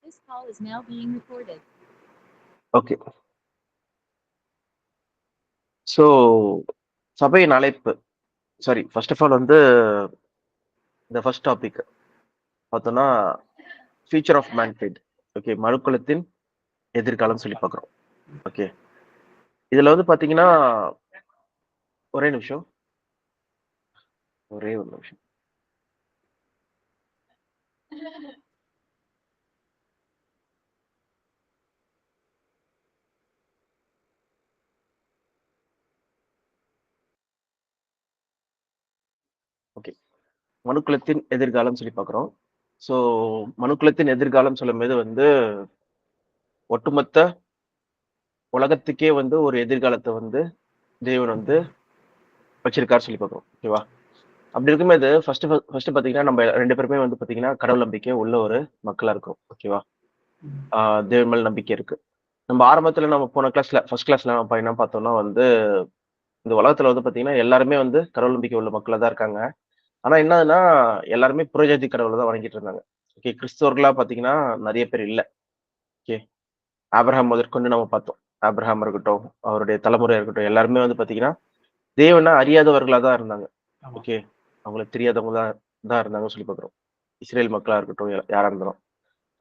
This call is now being recorded. Okay. So சபையின் அழைப்பு. Sorry, first of all வந்து இந்த ஃபர்ஸ்ட் டாபிக் பார்த்தோம்னா ஃபியூச்சர் ஆஃப் மேன்கைண்ட். ஓகே, மனுக்குலத்தின் எதிர்காலம் சொல்லி பார்க்குறோம். ஓகே, இதுல வந்து பார்த்தீங்கன்னா ஒரே நிமிஷம், ஒரே ஒரு நிமிஷம். ஓகே, மனுக்குலத்தின் எதிர்காலம் சொல்லி பார்க்குறோம். ஸோ மனுக்குலத்தின் எதிர்காலம் சொல்லும்போது வந்து ஒட்டுமொத்த உலகத்துக்கே வந்து ஒரு எதிர்காலத்தை வந்து தேவன் வந்து வச்சிருக்காரு சொல்லி பார்க்குறோம். ஓகேவா? அப்படி இருக்கும்போது ஃபர்ஸ்ட் பாத்தீங்கன்னா நம்ம ரெண்டு பேருமே வந்து பாத்தீங்கன்னா கடவுள் நம்பிக்கை உள்ள ஒரு மக்களா இருக்கும். ஓகேவா? தேவன் மேல நம்பிக்கை இருக்கு. நம்ம ஆரம்பத்துல நம்ம போன ஃபர்ஸ்ட் கிளாஸ்ல நம்ம என்ன பார்த்தோம்னா வந்து இந்த உலகத்துல வந்து பாத்தீங்கன்னா எல்லாருமே வந்து கடவுள் நம்பிக்கை உள்ள மக்களா தான் இருக்காங்க. ஆனா என்னதுன்னா எல்லாருமே புறஜாதி கடவுளை தான் வணங்கிட்டு இருந்தாங்க. ஓகே, கிறிஸ்தவர்களா பாத்தீங்கன்னா நிறைய பேர் இல்ல. ஓகே, ஆபிரகாம் முதற்கொண்டு நம்ம பார்த்தோம். ஆபிரகாம் இருக்கட்டும், அவருடைய தலைமுறையா இருக்கட்டும், எல்லாருமே வந்து பாத்தீங்கன்னா தேவனா அறியாதவர்களா தான் இருந்தாங்க. ஓகே, அவங்களுக்கு தெரியாதவங்க தான் தான் இருந்தாங்கன்னு சொல்லி பார்க்குறோம். இஸ்ரேல் மக்களா இருக்கட்டும், யாரா இருந்தாலும்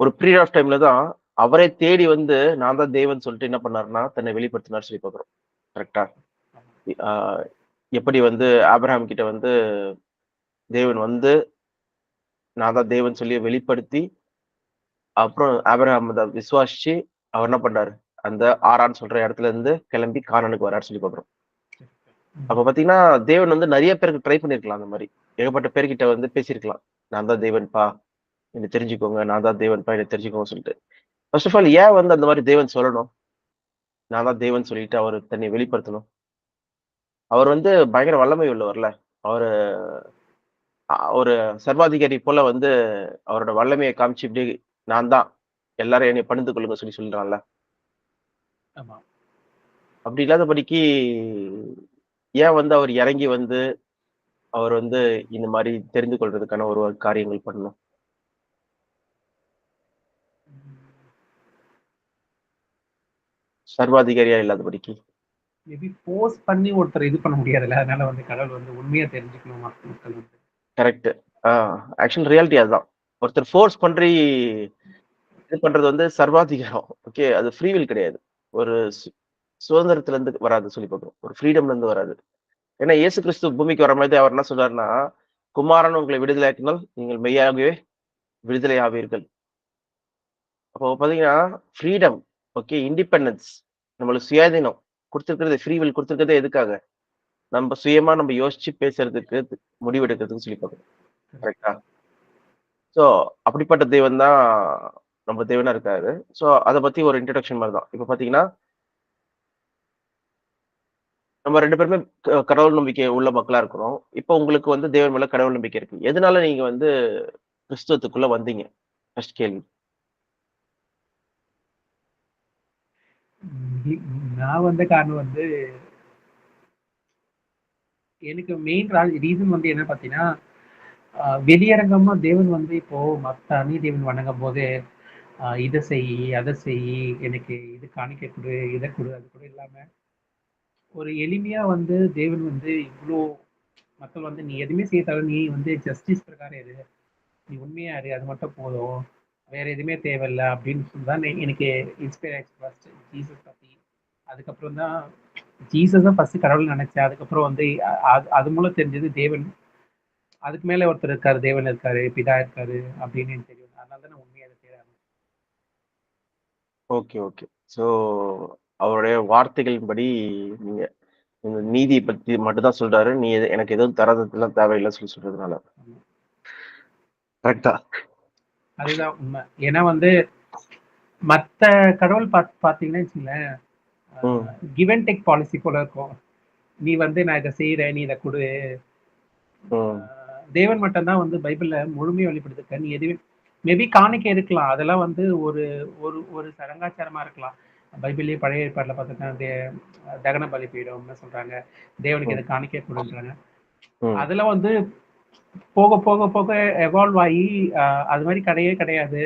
ஒரு பீரியட் ஆஃப் டைம்ல தான் அவரை தேடி வந்து நான் தான் தேவன் சொல்லிட்டு என்ன பண்ணாருன்னா தன்னை வெளிப்படுத்தினார் சொல்லி பார்க்குறோம். கரெக்டா? ஆஹ் எப்படி வந்து ஆபிரகாம் கிட்ட வந்து தேவன் வந்து நான் தான் தேவன் சொல்லி வெளிப்படுத்தி அப்புறம் ஆபிரகாம் அதை விசுவாசிச்சு அவர் என்ன பண்றாரு, அந்த ஆரான்னு சொல்ற இடத்துல இருந்து கிளம்பி கானானுக்கு வராரு சொல்லி பார்க்குறோம். அப்ப பாத்தீங்கன்னா தேவன் வந்து நிறைய பேருக்கு ட்ரை பண்ணிருக்கலாம். அந்த மாதிரி ஏகப்பட்ட பேர்கிட்ட வந்து பேசியிருக்கலாம். நான் தான் தேவன்பா, என்னை தெரிஞ்சுக்கோங்க, நான் தான் தேவன்பா, என்னை தெரிஞ்சுக்கோங்க சொல்லிட்டு. ஃபர்ஸ்ட் ஆஃப் ஆல் ஏன் வந்து அந்த மாதிரி தேவன் சொல்லணும்? நான் தான் தேவன் சொல்லிட்டு அவர் தன்னை வெளிப்படுத்தணும். அவர் வந்து பயங்கர வல்லமை உள்ளவர்ல. அவரு ஒரு சர்வாதிகாரி போல வந்து அவரோட வல்லமையை காமிச்சு இப்படி நான் தான், எல்லாரும் என்னை பணிந்து கொள்ளுங்க சொல்லி சொல்றான்ல. அப்படி இல்லாதபடிக்கு ஏன் வந்து அவர் இறங்கி வந்து அவர் வந்து இந்த மாதிரி தெரிந்து கொள்றதுக்கான ஒரு காரியங்கள் பண்ணணும்? சர்வாதிகாரியா இல்லாதபடிக்கு மேபி ஃபோர்ஸ் பண்ணி ஒருத்தர் இது பண்ண முடியாதுல்ல. அதனால வந்து கடவுள் வந்து உண்மையா தெரிஞ்சுக்கணும் மக்கள் வந்து. கரெக்ட். ஆக்சுவல் ரியாலிட்டி அதுதான். ஒருத்தர் ஃபோர்ஸ் பண்றி இது பண்றது வந்து சர்வாதிகாரம். ஓகே, அது ஃப்ரீவில் கிடையாது. ஒரு சுதந்திரத்துல இருந்து வராது சொல்லி பார்க்கிறோம். ஒரு ஃப்ரீடம்ல இருந்து வராது. ஏன்னா இயேசு கிறிஸ்து பூமிக்கு வர மாதிரி அவர் என்ன சொல்றாருன்னா, குமாரன் உங்களை விடுதலையாக்கினால் நீங்கள் மெய்யாகவே விடுதலை ஆவீர்கள். அப்போ பாத்தீங்கன்னா ஃப்ரீடம், ஓகே, இண்டிபெண்டன்ஸ், நம்மளுக்கு சுயாதீனம் கொடுத்திருக்கிறது, ஃப்ரீவில் கொடுத்திருக்கிறதே எதுக்காக? நம்ம சுயமா நம்ம யோசிச்சு பேசுறதுக்கு, முடிவெடுக்கிறதுக்கு சொல்லி பார்க்கிறோம். கரெக்டா? சோ அப்படிப்பட்ட தேவன் தான் நம்ம தேவனா இருக்காரு. சோ அதை பத்தி ஒரு இன்ட்ரடக்ஷன் மாதிரி தான். இப்ப பாத்தீங்கன்னா நம்ம ரெண்டு பேருமே கடவுள் நம்பிக்கை உள்ள மக்களா இருக்கிறோம். இப்போ உங்களுக்கு வந்து தேவன் மேல கடவுள் நம்பிக்கை இருக்கு. எதனால நீங்க வந்து கிறிஸ்துவத்துக்குள்ள வந்தீங்க? ஃபர்ஸ்ட் கேள்வி. நான் வந்த காரணம் வந்து எனக்கு மெயின் ரீசன் வந்து என்ன பார்த்தீங்கன்னா, வெளியரங்கமா தேவன் வந்து இப்போ மற்ற அந்நிய தேவன் வணங்கும் போது இதை செய், அதை செய், எனக்கு இது காணிக்க கொடு, இதை கொடு, அது கூட இல்லாம ஒரு எளிமையா வந்து தேவன் வந்து இவ்வளோ மக்கள் வந்து நீ எதுவுமே செய்ய தவிர நீ வந்து ஜஸ்டிஸ் பிரகாரம் எது, நீ உண்மையா இரு, அது மட்டும் போதும், வேற எதுவுமே தேவையில்லை அப்படின்னு தான் எனக்கு இன்ஸ்பயர் ஆயிடுச்சு ஃபர்ஸ்ட் ஜீசஸ் பத்தி. அதுக்கப்புறம் தான் ஜீசஸ் தான் ஃபர்ஸ்ட் கடவுள் நினைச்சேன். அதுக்கப்புறம் வந்து அது மூலம் தெரிஞ்சது தேவன், அதுக்கு மேல ஒருத்தர் இருக்காரு, தேவன் இருக்காரு, பிதா இருக்காரு அப்படின்னு எனக்கு தெரியும். அதனால தான் நான் உண்மையை அதை தேட ஆரம்பிச்சேன். Okay, okay. சோ அவருடைய வார்த்தைகளின்படி நீங்க இந்த நீதியை பத்தி மட்டும் தான் சொல்றாரு. நீ எனக்கு எதுவும் தரதெல்லாம் தேவையில்லை சொல்லி சொல்றதுனால. கரெக்டா? அதுதான் உண்மை. ஏன்னா வந்து மற்ற கடவுள் பார்த்தீங்கன்னா வச்சுங்களேன், கிவ் அண்ட் டேக் பாலிசி போல இருக்கும். நீ வந்து நான் இதை செய்யறேன், நீ இதை கொடு. தேவன் மட்டும்தான் வந்து பைபிள்ல முழுமையை வெளிப்படுத்திருக்க. நீ எதுவுமே மேபி காணிக்கை இருக்கலாம், அதெல்லாம் வந்து ஒரு ஒரு ஒரு சடங்காச்சாரமா இருக்கலாம். பைபிள்லயே பழைய ஏற்பாடுல பார்த்தீங்கன்னா தகன பலிபீடம்னு சொல்றாங்க, தேவனுக்கு இதை காணிக்கை கொடுன்றாங்க. அதெல்லாம் வந்து போக போக போக எவால்வ் ஆகி அது மாதிரி கிடையவே கிடையாது,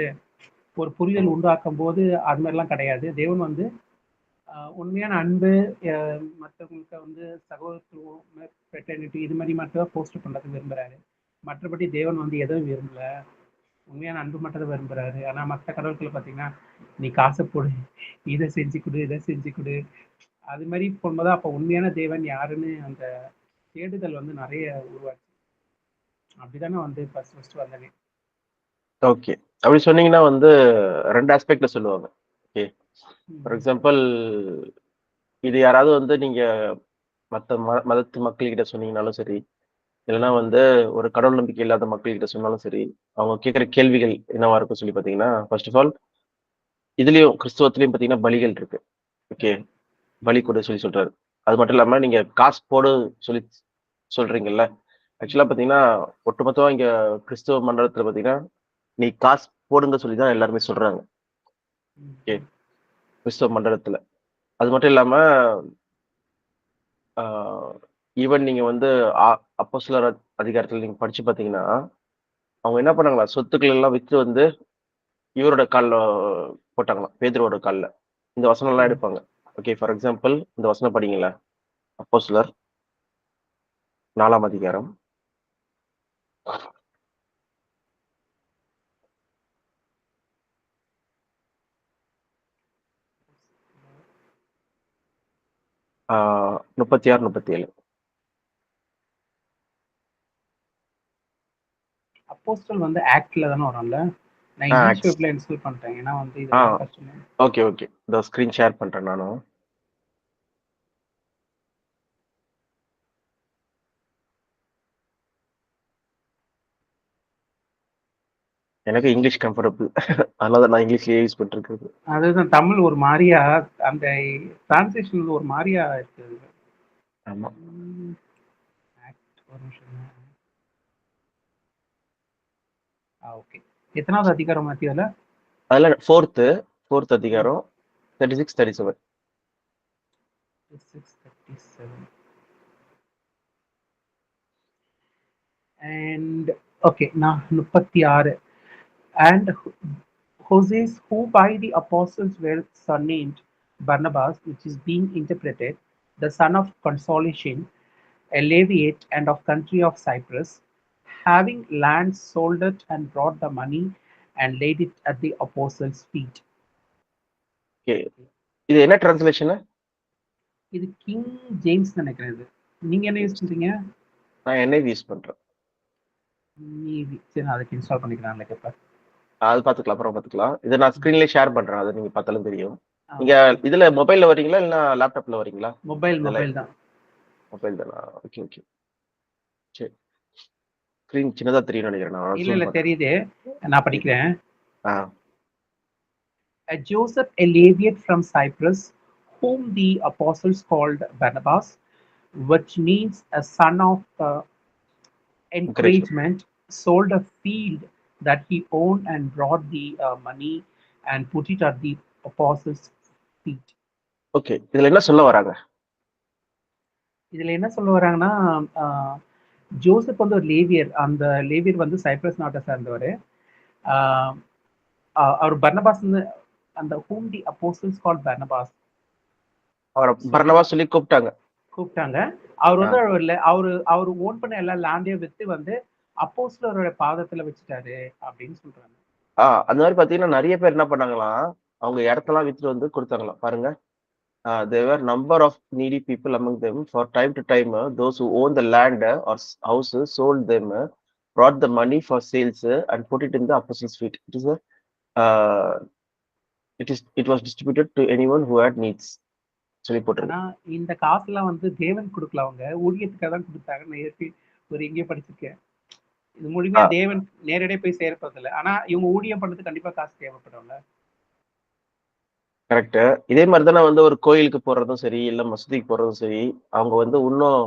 ஒரு புரிதல் உண்டாக்கும் போது அது மாதிரிலாம் கிடையாது. தேவன் வந்து உண்மையான அன்பு, மற்றவங்களுக்கு வந்து சகோதரத்துவம், ஃப்ரெட்டர்னிட்டி இது மாதிரி மட்டும் தான் போஸ்ட் பண்றது விரும்புறாரு. மற்றபடி தேவன் வந்து எதுவும் விரும்பல. உண்மையான அன்பு மட்டும் தான் விரும்புறாரு. ஆனா மற்ற கடவுள்களை பார்த்தீங்கன்னா, நீ காசை போடு, இதை செஞ்சு கொடு, இதை செஞ்சு கொடு, அது மாதிரி போகும்போது அப்போ உண்மையான தேவன் யாருன்னு அந்த தேடுதல் வந்து நிறைய உருவாச்சு. அப்படிதானே வந்து ஃபர்ஸ்ட் வந்தது. ஓகே. அப்படி சொன்னீங்கன்னா வந்து 2 ஆஸ்பெக்ட்ல சொல்லுவாங்க. ஓகே. ஃபார் எக்ஸாம்பிள் இது யாராவது வந்து நீங்க மத்த மதத்து மக்கள்கிட்ட சொன்னீங்கனாலும் சரி, இல்லைன்னா வந்து ஒரு கடவுள் நம்பிக்கை இல்லாத மக்கள்கிட்ட சொன்னாலும் சரி, அவங்க கேட்கிற கேள்விகள் என்னவா இருக்கும் சொல்லி பார்த்தீங்கன்னா, ஃபர்ஸ்ட் ஆஃப் ஆல் இதுலயும் கிறிஸ்துவத்திலயும் பார்த்தீங்கன்னா பலிகள் இருக்கு. ஓகே. பலி கொடு சொல்லி சொல்றாரு. அது மட்டும் இல்லாம நீங்க காசு போடு சொல்லி சொல்றீங்கல்ல. ஆக்சுவலா பார்த்தீங்கன்னா, ஒட்டுமொத்தமா இங்க கிறிஸ்துவ மண்டலத்துல பார்த்தீங்கன்னா, நீ காசு போடுங்க சொல்லி தான் எல்லாருமே சொல்றாங்க. ஓகே. கிறிஸ்துவ மண்டலத்துல. அது மட்டும் இல்லாம ஆ ஈவன் நீங்க வந்து அ அப்போஸ்தலர் அதிகாரத்துல நீங்க படிச்சு பார்த்தீங்கன்னா, அவங்க என்ன பண்ணாங்களா, சொத்துக்கள் எல்லாம் வித்து வந்து இவரோட கால்ல போட்டாங்களாம். பேதுருவோட கால்ல. இந்த வசனம்லாம் எடுப்பாங்க. ஓகே. ஃபார் எக்ஸாம்பிள் இந்த வசனம் படிங்களேன். அப்போஸ்தலர் 4ஆம் அதிகாரம். ஆ 36, 37. அப்போஸ்டல் வந்து ஆக்ட்ல தானே வரும்ல. நான் ஆ இங்கிலீஷ் ஆக்ட்ஸ். வெப்ல இன்ஸ்டால் பண்ணிட்டேன். ஏன்னா வந்து ஆ இதெல்லாம் கஷ்டம். Okay, okay. இதோ ஸ்க்ரீன் ஷேர் பண்றேன் நானும். எனக்கு இங்கிலீஷ் கம்ஃபர்டபுள். அதனால தான் நான் இங்கிலீஷ்லயே யூஸ் பண்ணிட்டுருக்கிறது. அதுதான் தமிழ் ஒரு மாதிரியா அந்த டிரான்ஸ்லேஷன் ஒரு மாதிரியா இருக்குது. ஆமா. ஒரு நிமிஷம். ஓகே. எத்தனாவது அதிகாரம் மத்தியில? அதுல 4th அதிகாரம் 36, 37. 6:37. And okay, now 36. And Hoses, who by the apostles were surnamed Barnabas, which is being interpreted the son of consolation, a Levite and of country of Cyprus, having land sold it and brought the money and laid it at the apostles' feet. Okay. இது என்ன translation? இது king James நினைக்கிறேன். இது நீங்க என்ன use பண்றீங்க? நான் NIV use பண்றேன். சரி, நான் அதுக்கு இன்ஸ்டால் பண்ணிக்கிறேன் இப்ப. அது பார்த்துக்கலாம், அப்புறம் பார்த்துக்கலாம். இதை நான் ஸ்க்ரீன்லயே ஷேர் பண்றேன். அதை நீங்க பார்த்தாலும் தெரியும். ஆ, நீங்க இதுல மொபைல்ல வரீங்களா இல்ல லேப்டாப்ல வரீங்களா? மொபைல் தான். மொபைல் தானா? Okay, okay. சரி. ஸ்க்ரீன் சின்னதா தெரியும்னு நினைக்கிறேன். நான் இல்ல zoom இல்ல பண்றேன். தெரியுது. நான் படிக்கிறேன். ஆ Joseph, a Levite from Cyprus, whom the apostles called Barnabas, which means a son of encouragement. encouragement, sold a field that he owned and brought the money and put it at the apostles' feet. Okay. இதுல என்ன சொல்ல வராங்க? இதுல என்ன சொல்ல வராங்கன்னா, Joseph வந்து ஒரு லேவியர். அந்த லேவியர் வந்து சைப்ரஸ் நாட்டை சேர்ந்தவர். அவர் பர்னபாஸ் அந்த whom the apostles called Barnabas அவரை பர்னபா சொல்லி கூப்பிட்டாங்க. அவர் வந்து அவரு ஓன் பண்ண எல்லா லேண்டையும் வித்து வந்து அப்போஸ்தலரோட பாதத்துல வச்சுட்டாரு அப்படின்னு சொல்றாங்க. அந்த மாதிரி பாத்தீங்கன்னா நிறைய பேர் என்ன பண்ணாங்களாம், அவங்க இடத்தெல்லாம் வித்துட்டு வந்து கொடுத்தாங்களாம். பாருங்க. There were number of needy people among them. For time to time, those who own the land or houses sold them, brought the money for sales and put it in the apostles' feet. Uh, it was distributed to anyone who had needs. சொல்லி போட்டிருக்கு. ஆனா இந்த காசுலாம் வந்து தேவன் கொடுக்கல, அவங்க ஊழியத்துக்காக தான் கொடுத்தாங்க. நான் ஒரு எங்கேயோ படிச்சிருக்கேன். இது முழுமையா தேவன் நேரடியா போய் சேர்ப்பதில்லை. ஆனா இவங்க ஊழியம் பண்றதுக்கு கண்டிப்பா காசு தேவைப்படும்ல. கரெக்ட். இதே மாதிரி தானே வந்து ஒரு கோயிலுக்கு போறதும் சரி, இல்ல மசூதிக்கு போறதும் சரி, அவங்க வந்து இன்னும்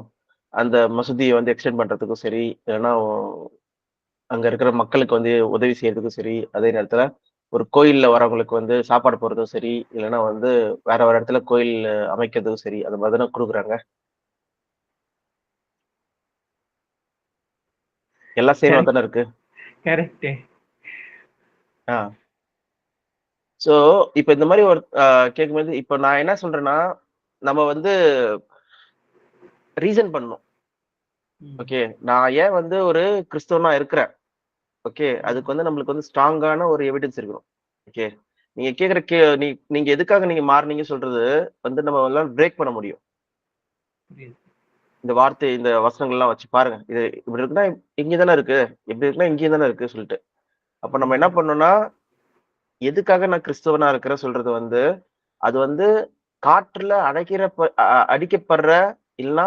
அந்த மசூதியை வந்து எக்ஸ்டெண்ட் பண்றதுக்கும் சரி, இல்லைன்னா அங்க இருக்கிற மக்களுக்கு வந்து உதவி செய்யறதுக்கும் சரி, அதே நேரத்துல ஒரு கோயில்ல வரவங்களுக்கு வந்து சாப்பாடு போடுறதும் சரி, இல்லைன்னா வந்து வேற ஒரு இடத்துல கோயில் அமைக்கிறதுக்கும் சரி, அந்த மாதிரி தானே கொடுக்குறாங்க. எல்லாம் சேமா தானே இருக்கு. கரெக்ட். ஆ ஸோ இப்போ இந்த மாதிரி ஒரு கேட்கும்போது இப்போ நான் என்ன சொல்றேன்னா, நம்ம வந்து ரீசன் பண்ணணும். ம். ஓகே, நான் ஏன் வந்து ஒரு கிறிஸ்தவனா இருக்கிறேன். ஓகே, அதுக்கு வந்து நம்மளுக்கு வந்து ஸ்ட்ராங்கான ஒரு எவிடன்ஸ் இருக்கணும். ஓகே, நீங்க கேக்குற நீங்க எதுக்காக நீங்க மாறுனீங்க சொல்றது வந்து நம்ம எல்லாம் பிரேக் பண்ண முடியும். புரியுது. இந்த வார்த்தை, இந்த வசனங்கள்லாம் வச்சு பாருங்க. இது இப்படி இருக்குன்னா இங்க தானே இருக்கு, இப்படி இருக்குன்னா இங்கேயும் தானே இருக்கு சொல்லிட்டு. அப்ப நம்ம என்ன பண்ணோம்னா, எதுக்காக நான் கிறிஸ்தவனா இருக்கிறேன் சொல்றது வந்து, அது வந்து காற்றுல அடிக்கப்படுற இல்லைன்னா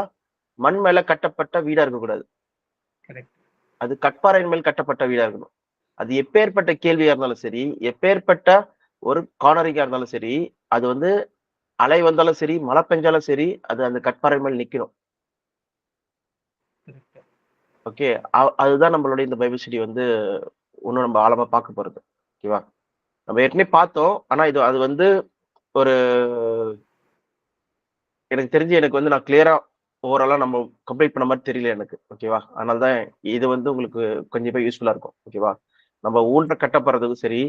மண் மேல கட்டப்பட்ட வீடா இருக்கக்கூடாது. கரெக்ட். அது கற்பாறையின் மேல் கட்டப்பட்ட வீடா இருக்கணும். அது எப்பேற்பட்ட கேள்வியா இருந்தாலும் சரி, எப்பேற்பட்ட ஒரு கார்னரிங்கா இருந்தாலும் சரி, அது வந்து அலை வந்தாலும் சரி, மழை பெஞ்சாலும் சரி, அது அந்த கற்பாறை மேல் நிக்கணும். கரெக்ட். ஓகே. அதுதான் நம்மளுடைய இந்த பைபிள் ஸ்டடி வந்து இன்னும் நம்ம ஆழமா பார்க்க போறது. ஓகேவா? நம்ம ஏற்கனவே பார்த்தோம். ஆனா அது வந்து ஒரு எனக்கு தெரிஞ்சு எனக்கு வந்து நான் கிளியரா ஓவராலா நம்ம கம்ப்ளீட் பண்ண மாரி தெரியல எனக்கு. ஓகேவா? அதனால தான் இது வந்து உங்களுக்கு கண்டிப்பா யூஸ்ஃபுல்லா இருக்கும். ஓகேவா? நம்ம ஊன்ற கட்டப்படுறதுக்கும் சரி,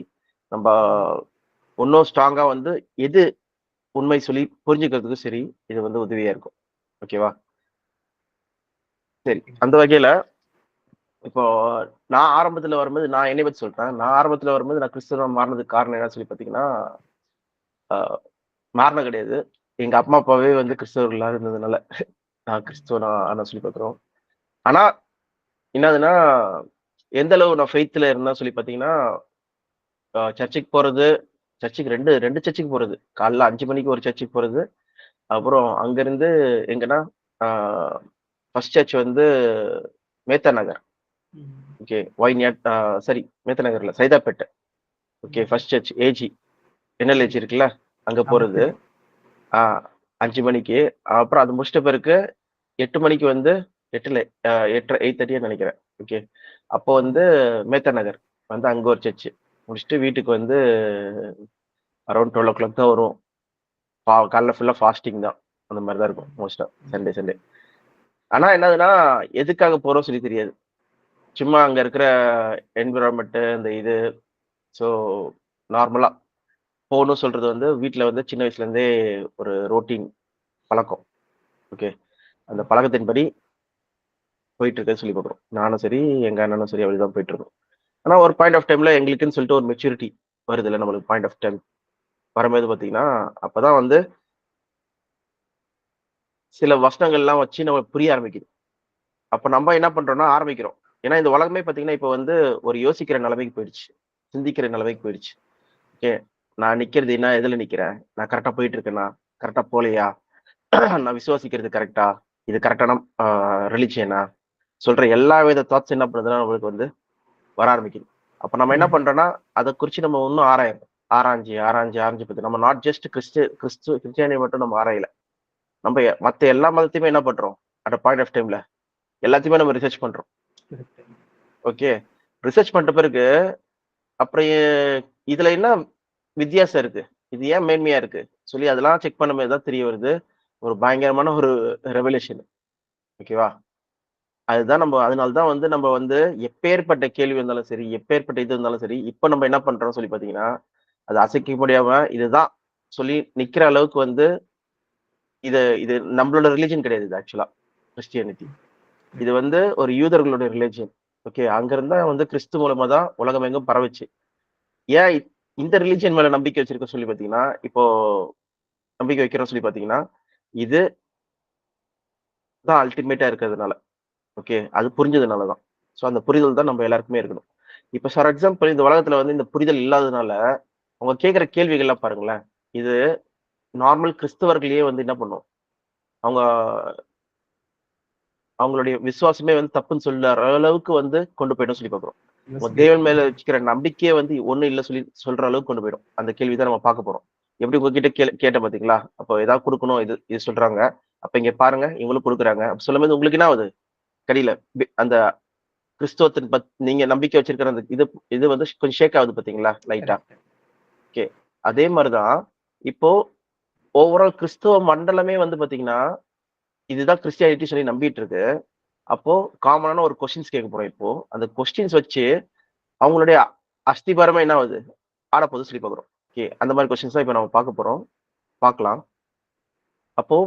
நம்ப இன்னும் ஸ்ட்ராங்கா வந்து எது உண்மை சொல்லி புரிஞ்சுக்கிறதுக்கும் சரி, இது வந்து உதவியா இருக்கும். ஓகேவா? சரி. ஓகே. அந்த வகையில இப்போ நான் ஆரம்பத்துல வரும்போது நான் என்னைய பத்தி சொல்றேன். நான் ஆரம்பத்துல வரும்போது நான் கிறிஸ்தவனா மாறுனதுக்கு காரணம் என்னன்னு சொல்லி பார்த்தீங்கன்னா, அ மாறுனது கிடையாது. எங்க அம்மா, அப்பாவே வந்து கிறிஸ்தவர்களா இருந்ததுனால, நான் கிறிஸ்தவனா ஆனேன்னு சொல்லி பார்க்கிறோம். ஆனா என்னதுன்னா, எந்த அளவு நான் ஃபெய்த்ல இருந்தேன்னு சொல்லி பார்த்தீங்கன்னா, சர்ச்சுக்கு போறது, சர்ச்சுக்கு 2 சர்ச்சுக்கு போறது. காலைல 5 மணிக்கு ஒரு சர்ச்சுக்கு போறது. அப்புறம் அங்கருந்து எங்கன்னா, ஆ ஃபர்ஸ்ட் சர்ச் வந்து மேத்தா நகர். ம். Okay. Why not sorry Mehta Nagar இல்ல, சைதாப்பேட்டை. ஓகே. ம். First church AG. என்எல்ஏஜி சரி. இருக்குல்ல, அங்க ஆமா போறது. தெரியும். ஆ 5 மணிக்கு. அப்புறம் அது முடிச்சிட்ட பிறகு 8 மணிக்கு வந்து 8 இல்ல 8:30 8:30 நெனைக்கிறேன். ஓகே. அப்போ ம். வந்து மேத்தா நகர் வந்து அங்க ஒரு சர்ச். முடிச்சுட்டு வீட்டுக்கு வந்து அரவுண்ட் 12:00 தான் வருவோம். காலைல ஃபுல்லா ஃபாஸ்டிங் தான். அந்த மாரி தான் இருக்கும் மோஸ்ட்டா. ம். சண்டே. ஆனா என்னதுன்னா, எதுக்காக போறோம் சொல்லி தெரியாது. சும்மா அங்க இருக்கிற என்விரான்மென்ட் அந்த இது. ஸோ நார்மலா போணும் சொல்றது வந்து வீட்ல வந்து சின்ன வயசுல இருந்தே ஒரு ரொட்டீன் பழக்கம். ஓகே. அந்த ஓகே. பழக்கத்தின்படி போயிட்டு இருக்கேன்னு சொல்லி பார்க்குறோம். நானும் சரி, எங்க அண்ணனும் சரி அப்படிதான் போயிட்டு இருக்கோம். ஆனா ஒரு பாயிண்ட் ஆஃப் டைம்ல எங்களுக்குன்னு சொல்லிட்டு ஒரு மெச்சூரிட்டி வருதுல்ல நம்மளுக்கு பாயிண்ட் ஆஃப் டைம். வரும்போது பார்த்தீங்கன்னா, அப்பதான் வந்து சில வசனங்கள்லாம் வச்சு நமக்கு புரிய ஆரம்பிக்குது. அப்ப நம்ம என்ன பண்றோம்னா ஆரம்பிக்கிறோம். ஏன்னா இந்த உலகமே பார்த்தீங்கன்னா, இப்ப வந்து ஒரு யோசிக்கிற நிலைமைக்கு போயிடுச்சு. சிந்திக்கிற நிலைமைக்கு போயிடுச்சு. ஓகே. நான் நிக்கிறது என்ன எதுல நிக்கிறேன்? நான் கரெக்ட்டா போயிட்டு இருக்கேனா? கரெக்ட்டா போலையா? நான் விசுவாசிக்கிறது கரெக்ட்டா? இது கரெக்ட்டான ரிலிஜியனா? சொல்ற எல்லா வித தாட்ஸ் என்ன பண்ணுதுன்னா, நம்மளுக்கு வந்து வர ஆரம்பிக்குது. அப்ப நம்ம என்ன ம். பண்றோம்னா, அத குறிச்சு நம்ம இன்னும் ஆராயணும். ஆராய்ஞ்சு பார்த்து நம்ம நாட் ஜஸ்ட் கிறிஸ்டியானிட்டி மட்டும் நம்ம ஆராயல. நம்ம மத்த எல்லா மதத்தையுமே என்ன பண்றோம்? அட் அ பாயிண்ட் ஆஃப் டைம்ல எல்லாத்தையுமே நம்ம ரிசர்ச் பண்றோம். கரெக்ட். ஓகே. ரிசர்ச் பண்ணிட்ட பிறகு, அப்புறம் இதுல என்ன வித்தியாசம் இருக்கு? இது ஏன் மேன்மையா இருக்கு? சொல்லி அதெல்லாம் செக் பண்ணும்போது தான் தெரிய வருது. ஒரு பயங்கரமான ஒரு ரெவல்யூஷன். ஓகேவா? அதுதான் அதனால தான் வந்து நம்ம வந்து எப்பேர்ப்பட்ட கேள்வி வந்தாலும் சரி, எப்பேர்ப்பட்ட இது இருந்தாலும் சரி, இப்ப நம்ம என்ன பண்றோம்னு சொல்லி பார்த்தீங்கன்னா, அது அசைக்க முடியாம இதுதான் சொல்லி நிக்கிற அளவுக்கு வந்து இது இது நம்மளோட ரிலிஜன் கிடையாது இது ஆக்சுவலா. கிறிஸ்டியானிட்டி. இது வந்து ஒரு யூதர்களுடைய ரிலிஜன். ஓகே. அங்கிருந்து தான் வந்து கிறிஸ்து மூலமா தான் உலகம் எங்கும் பரவுச்சு. ஏன் இந்த ரிலிஜன் மேல நம்பிக்கை வச்சிருக்கோம் சொல்லி பார்த்தீங்கன்னா, இப்போ நம்பிக்கை வைக்கிறோம் சொல்லி பார்த்தீங்கன்னா, இது தான் அல்டிமேட்டா இருக்கிறதுனால. ஓகே. அது புரிஞ்சதுனால தான். ஸோ அந்த புரிதல் தான் நம்ம எல்லாருக்குமே இருக்கணும். இப்ப ஃபார் எக்ஸாம்பிள் இந்த உலகத்துல வந்து இந்த புரிதல் இல்லாததுனால, அவங்க கேட்கிற கேள்விகள்லாம் பாருங்களேன். இது நார்மல் கிறிஸ்தவர்களையே வந்து என்ன பண்ணும்? அவங்க அவங்களுடைய விசுவாசமே வந்து தப்புன்னு சொல்ற அளவுக்கு வந்து கொண்டு போயிடும் சொல்லி பார்க்கிறோம். உங்க யோசிக்க தேவன் மேல வைக்கும். வச்சுக்கிற நம்பிக்கையே வந்து ஒண்ணும் இல்ல சொல்லி சொல்ற அளவுக்கு கொண்டு போயிடும். அந்த கேள்வி தான் நம்ம பார்க்க போறோம். எப்படி உங்ககிட்ட கேட்டேன் பார்த்தீங்களா? அப்போ ஏதாவது குடுக்கணும் இது சொல்றாங்க. அப்ப இங்க பாருங்க இவங்களும் குடுக்குறாங்க. அப்ப சொல்லும்போது உங்களுக்கு என்ன ஆகுது? கடியில அந்த கிறிஸ்துவத்தின் நீங்க நம்பிக்கை வச்சிருக்கிற அந்த இது இது வந்து கொஞ்சம் ஷேக் ஆகுது பார்த்தீங்களா? லைட்டா. கரெக்ட். ஓகே. அதே மாரி தான் இப்போ ஓவரால் கிறிஸ்துவ மண்டலமே வந்து பார்த்தீங்கன்னா, இதுதான் கிறிஸ்டியானிட்டி சொல்லி நம்பிட்டு இருக்கு. அப்போ காமனான ஒரு கொஸ்டின்ஸ் கேட்க போறோம் இப்போ. அந்த கொஸ்டின்ஸ் வச்சு அவங்களுடைய அஸ்திபாரமே என்ன ஆகுது? ஆடப்போகுதுன்னு சொல்லி பார்க்குறோம். ஓகே, அந்த மாதிரி கொஸ்டின்ஸ் தான் இப்போ நம்ம பார்க்கலாம். அப்போ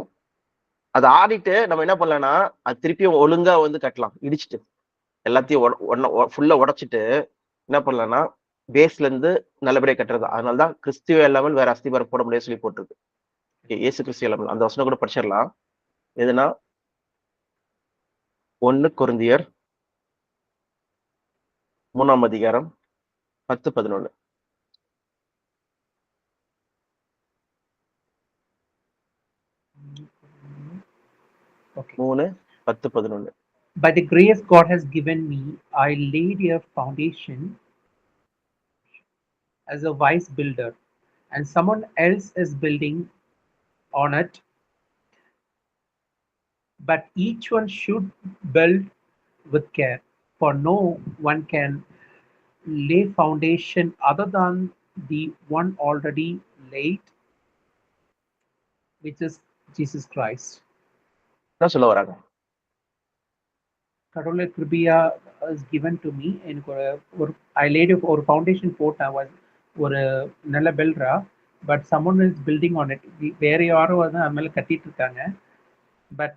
அதை ஆடிட்டு நம்ம என்ன பண்ணலாம்னா அது திருப்பியும் ஒழுங்கா வந்து கட்டலாம், இடிச்சிட்டு எல்லாத்தையும் ஃபுல்லா உடைச்சிட்டு என்ன பண்ணலாம்னா பேஸ்ல இருந்து நல்லபடியா கட்டுறது. அதனாலதான் கிறிஸ்துவ இல்லாமல் வேற அஸ்திபாரம் போட முடியாது சொல்லி போட்டிருக்கு. ஓகே, இயேசு கிறிஸ்து இல்லாமல் அந்த வசனம் கூட படிச்சிடலாம். எதுனா 1 கொரிந்தியர் 3ஆம் அதிகாரம் 10-11. Okay. 3:10-11. By the grace God has given me, I laid a foundation as a wise builder, and someone else is building on it. But each one should build with care, for no one can lay foundation other than the one already laid, which is Jesus Christ. என்ன சொல்ல வராங்க? கடவுளை கிருபையா is given to me. எனக்கு ஒரு I late ஒரு foundation போட்டேன், ஒரு நல்ல பில்டரா. But someone is building on it. வேற யாரும் வந்து அது மேலே கட்டிட்டு இருக்காங்க. But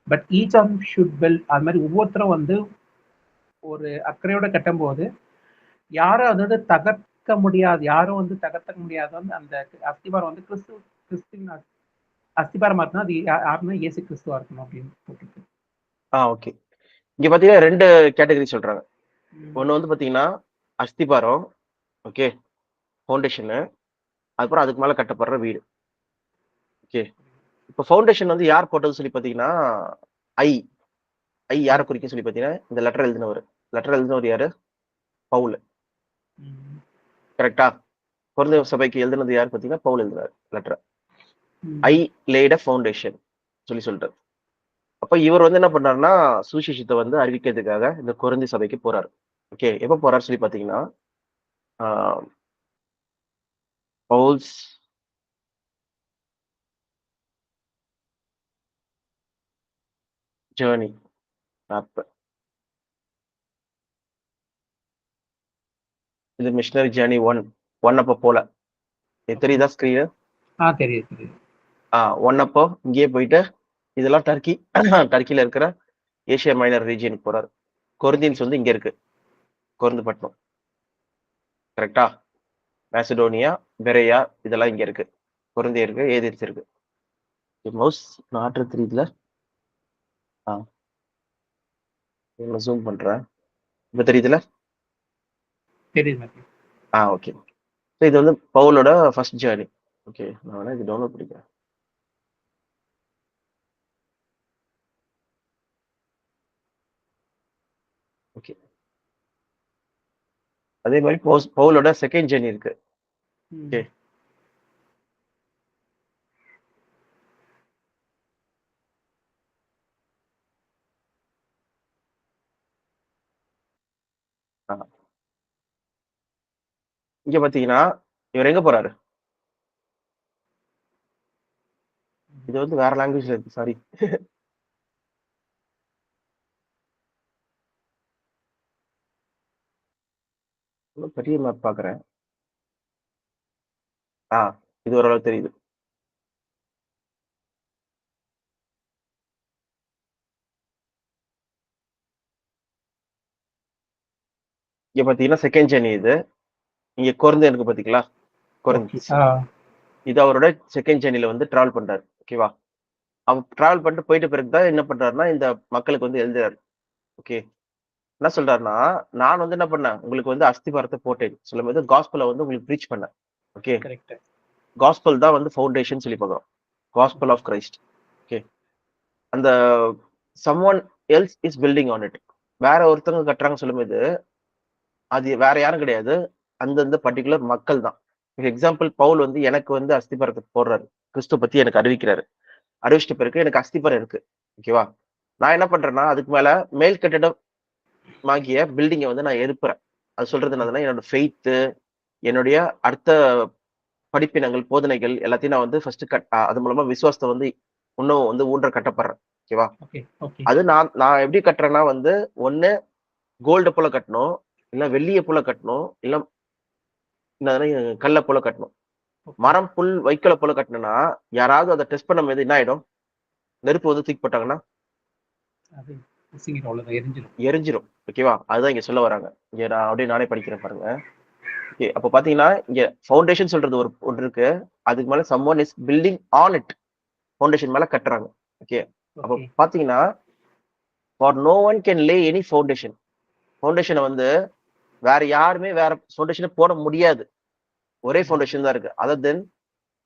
but each of should build. அது மாதிரி ஒவ்வொருத்தரும் வந்து ஒரு அக்கறையோட கட்டும் போது யாரும் அதாவது தகர்க்க முடியாது, யாரும் வந்து தகர்க்க முடியாது. வந்து அந்த அஸ்திபாரம் வந்து கிறிஸ்துவின் அஸ்திபாரமா இருக்கணும். அது யாருன்னா இயேசு கிறிஸ்துவா இருக்கணும் அப்படின்னு போட்டுருக்கு. ஓகே, இங்க பாத்தீங்கன்னா 2 கேட்டகரி சொல்றாங்க. ஒண்ணு வந்து பாத்தீங்கன்னா அஸ்திபாரம், ஓகே, ஃபவுண்டேஷனு, அதுக்கப்புறம் அதுக்கு மேல கட்டப்படுற வீடு. ஓகே, இப்போ ஃபவுண்டேஷன் வந்து யார் போட்டது சொல்லி பாத்தீங்கன்னா ஐ யாரை குறிக்க சொல்லி பாத்தீங்கன்னா இந்த லெட்டர் எழுதினவர் யாரு? பவுல். கரெக்டா? கொரிந்திய சபைக்கு எழுதினது யார் பாத்தீங்கன்னா பவுல் எழுதினார் letter. I late a foundation சொல்லிட்டு. அப்ப இவர் வந்து என்ன பண்றாருன்னா சுவிசேஷத்தை வந்து அறிவிக்கிறதுக்காக இந்த கொரிந்தி சபைக்கு போறாரு. ஓகே, எப்ப போறாரு சொல்லி பாத்தீங்கன்னா பவுல்ஸ் ஜேர்னி மேப். இது மிஷனரி ஜேர்னி 1 அப்போ போல தெரியுதா ஸ்கிரீனு? தெரியுது. 1 அப்போ இங்கேயே போயிட்டு இதெல்லாம் டர்க்கில இருக்கிற ஏசியா மைனர் ரீஜியனுக்கு போறாரு. கொரிந்தியன்ஸ் வந்து இங்க இருக்கு, கொரிந்து பட்டணம். கரெக்டா? மேசிடோனியா, பெரேயா இதெல்லாம் இங்க இருக்கு. கொரிந்தியா இருக்கு, ஏதென்ஸ் இருக்கு. மவுஸ் நாட்டு தெரியுதுல? ஜூம் பண்றேன். இப்ப தெரியுதுல? தெரியுது. ஓகே, இது வந்து பவுலோட ஃபர்ஸ்ட் ஜேர்னி. ஓகே, நான் வேணா இது டவுன்லோட் பண்ணிக்கிறேன். ஓகே, அதே மாதிரி பவுலோட செகண்ட் ஜேர்னி இருக்கு. ஓகே, இங்க பாத்தீங்கன்னா இவர் எங்க போறாரு? இது வந்து வேற லாங்குவேஜ்ல இருக்கு, சாரி. பெரிய மேப் பாக்குறேன். இது ஓரளவு தெரியுது. இங்க பாத்தீங்கன்னா செகண்ட் ஜேர்னி இது. இங்க கொரிந்து எனக்கு பாத்தீங்களா? கொரிந்து இது அவரோட செகண்ட் ஜேர்னில வந்து டிராவல் பண்றாரு. ஓகேவா? அவர் டிராவல் பண்ணிட்டு போயிட்ட பிறகுதான் என்ன பண்றாருன்னா இந்த மக்களுக்கு வந்து எழுதுறாரு. ஓகே, என்ன சொல்றாருன்னா நான் வந்து என்ன பண்ணேன், உங்களுக்கு வந்து அஸ்திபாரத்தை போட்டேன் சொல்லும் போது காஸ்பலை வந்து உங்களுக்கு ப்ரீச் பண்ணேன். ஓகே, காஸ்பல் தான் வந்து ஃபவுண்டேஷன் சொல்லி பார்க்கிறோம். Gospel of Christ. ஓகே, அந்த someone else is building on it. வேற ஒருத்தவங்க கட்டுறாங்க சொல்லும்போது அது வேற யாரும் கிடையாது, அந்தந்த பர்டிகுலர் மக்கள் தான். எக்ஸாம்பிள் பவுல் வந்து எனக்கு வந்து அஸ்திபாரத்தை போடுறாரு, கிறிஸ்துவ பத்தி எனக்கு அறிவிச்சிட்ட பிறகு எனக்கு அஸ்திபாரம் இருக்கு. ஓகேவா? நான் என்ன பண்றேன்னா அதுக்கு மேல மேல் கட்டிடம் ஆகிய பில்டிங்கை வந்து நான் எழுப்புறேன். அது சொல்றது என்னதுன்னா என்னோட ஃபெய்த்து, என்னுடைய அடுத்த படிப்பினங்கள், போதனைகள் எல்லாத்தையும் நான் வந்து ஃபர்ஸ்ட் அது மூலமா விசுவாசத்தை வந்து இன்னும் வந்து ஊன்ற கட்டப்படுறேன். ஓகேவா? அது நான் எப்படி கட்டுறேன்னா வந்து ஒண்ணு கோல்டு போல கட்டணும், இல்ல வெள்ளிய போல கட்டணும், இல்ல கல்ல போல கட்டணும். மரம் புல் வைக்கோல போல கட்டினா யாராவது அதை டெஸ்ட் பண்ணும்போது என்ன ஆயிடும்? நெருப்பு வந்து தூக்கி போட்டாங்கன்னா அது சிங்கிட்டு அவ்வளவுதான், எரிஞ்சிடும். எரிஞ்சிரும். ஓகேவா? அதுதான் இங்க சொல்ல வராங்க. இங்க நான் அப்படியே நானே படிக்கிறேன் பாருங்க. ஓகே, அப்ப பாத்தீங்கன்னா இங்க ஃபவுண்டேஷன் சொல்றது ஒன்று இருக்கு. அதுக்கு மேல someone is building on it. Foundation மேல கட்டுறாங்க. ஓகே, அப்ப ஓகே. பாத்தீங்கன்னா for no one can lay any foundation. ஃபவுண்டேஷனை வந்து வேற யாருமே வேற ஃபவுண்டேஷனை போட முடியாது. ஒரே ஃபவுண்டேஷன் தான் இருக்கு. Other then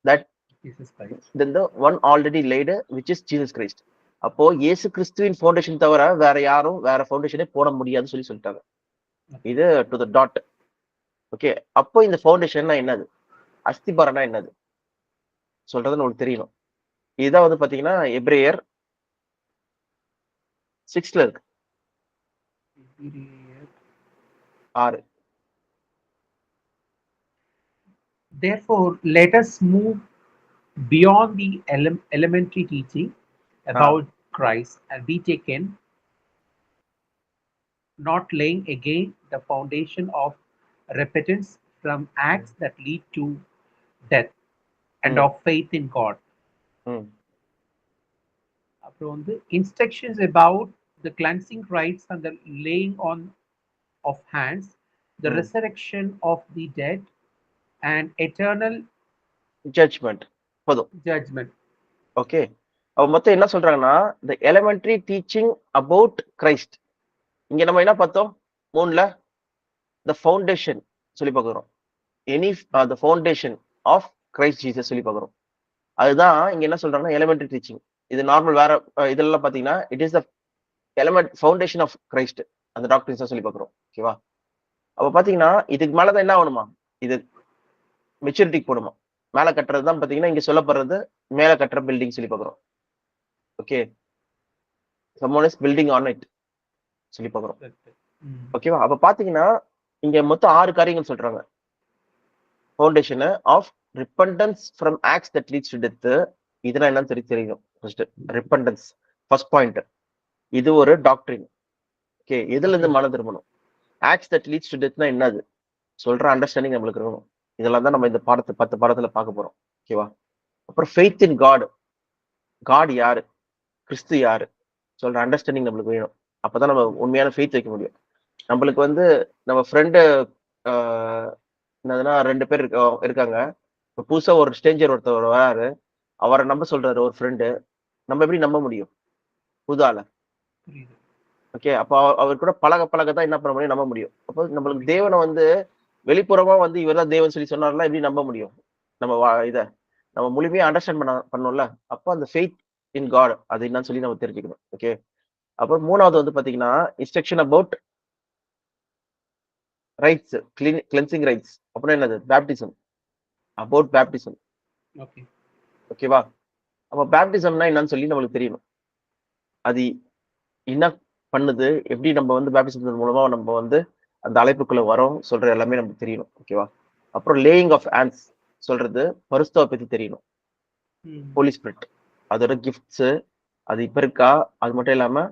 that Jesus Christ. Then the one already லேடு which is Jesus Christ. அப்போ இயேசு கிறிஸ்துவின் ஃபவுண்டேஷன் தவிர வேற யாரும் வேற ஃபவுண்டேஷனே போட முடியாதுன்னு சொல்லிட்டாங்க. இது டு த டாட். ஓகே, அப்போ இந்த ஃபவுண்டேஷன்னா என்னது? அஸ்திபாரம்னா என்னது சொல்றது உங்களுக்கு தெரியணும். இதுதான் வந்து பாத்தீங்கன்னா எபிரேயர் 6ல இருக்கு. 6. Therefore, let us move beyond the elementary teaching about Christ and be taken, not laying again the foundation of repentance from acts that lead to death and of faith in God. ம் அப்புறம் வந்து instructions about the cleansing rites and the laying on of hands, the resurrection of the dead, and eternal judgment போதும். judgment. Okay, அவ மொத்தம் என்ன சொல்றாங்கன்னா the elementary teaching about Christ. இங்க நம்ம என்ன பார்த்தோம்? 3ல the foundation சொல்லி பார்க்கிறோம். the foundation of Christ Jesus சொல்லி பார்க்கிறோம். அதுதான் இங்க என்ன சொல்றாங்கன்னா elementary teaching. இது நார்மல் வேற இதெல்லாம் பாத்தீங்கன்னா it is the element foundation of Christ. அந்த டாக்டரின்ஸ் சொல்லி பார்க்கிறோம். ஓகேவா? அப்ப பாத்தீங்கன்னா இதுக்கு மேலதான் என்ன ஆகணுமா? இது மெச்சூரிட்டிக்கு போடுமா? மேல கட்டுறது தான் பாத்தீங்கன்னா இங்க சொல்லப்படுறது மேல கட்டுற பில்டிங் சொல்லி பார்க்கிறோம். Okay, someone is building on it சொல்லி பார்க்கிறோம். ஓகேவா? அப்ப பாத்தீங்கன்னா இங்க மொத்தம் 6 காரியங்கள் சொல்றாங்க. Foundation of repentance from acts that leads to death. இதெல்லாம் என்னன்னு தெரியும். First repentance first point. இது ஒரு டாக்டரின். ஓகே, எதுல இருந்து மன திரும்பணும்? ஆக்ட்ஸ் தட் லீட்ஸ் டு டெத்னா என்னது சொல்ற அண்டர்ஸ்டாண்டிங் நம்மளுக்கு இருக்கணும். இதெல்லாம் தான் நம்ம இந்த 10 பாடத்துல பார்க்க போறோம். ஓகேவா? அப்புறம் ஃபெய்த் இன் காட். காட் யாரு, கிறிஸ்து யாரு சொல்ற அண்டர்ஸ்டாண்டிங் நம்மளுக்கு வேணும். அப்பதான் நம்ம உண்மையான ஃபெய்த் வைக்க முடியும். நம்மளுக்கு வந்து நம்ம ஃப்ரெண்டு என்னதுன்னா 2 பேர் இருக்காங்க. புதுசா ஒரு ஸ்ட்ரேஞ்சர் ஒருத்தர் வராரு, அவரை நம்ப சொல்றாரு ஒரு ஃப்ரெண்டு. நம்ம எப்படி நம்ப முடியும் புதால? ஓகே, அப்போ அவர் கூட பழக தான் என்ன பண்ண முடியும்? நம்ப முடியும். அப்போ நம்மளுக்கு தேவனை வந்து வெளிப்புறமா வந்து இவர்தான் தேவன் சொல்லி சொன்னார்லாம் எப்படி நம்ப முடியும்? நம்ம இத நம்ம முழுமையா அண்டர்ஸ்டாண்ட் பண்ணோம்ல. அப்போ அந்த ஃபெய்த் இன் காட் அது என்னன்னு சொல்லி நம்ம தெரிஞ்சுக்கணும். ஓகே, அப்புறம் 3வது வந்து பாத்தீங்கன்னா instruction about rites, cleansing rites. அப்படின்னா என்னது? பேப்டிசம். About baptism. ஓகேவா? அப்ப பேப்டிசம்னா என்னன்னு சொல்லி நம்மளுக்கு தெரியணும். அது என்ன பண்ணுது, எப்படி நம்ம வந்து பேப்டிசம் மூலமா நம்ம வந்து அந்த அழைப்புக்குள்ள வரோம் சொல்ற எல்லாமே நமக்கு தெரியணும். ஓகேவா? அப்புறம் லேயிங் ஆஃப் ஹேண்ட்ஸ் சொல்றது பரிசுத்தாவை பத்தி தெரியணும். ஹோலி ஸ்பிரிட் அதோட கிஃப்ட்ஸ் அது இப்ப இருக்கா? அது மட்டும் இல்லாம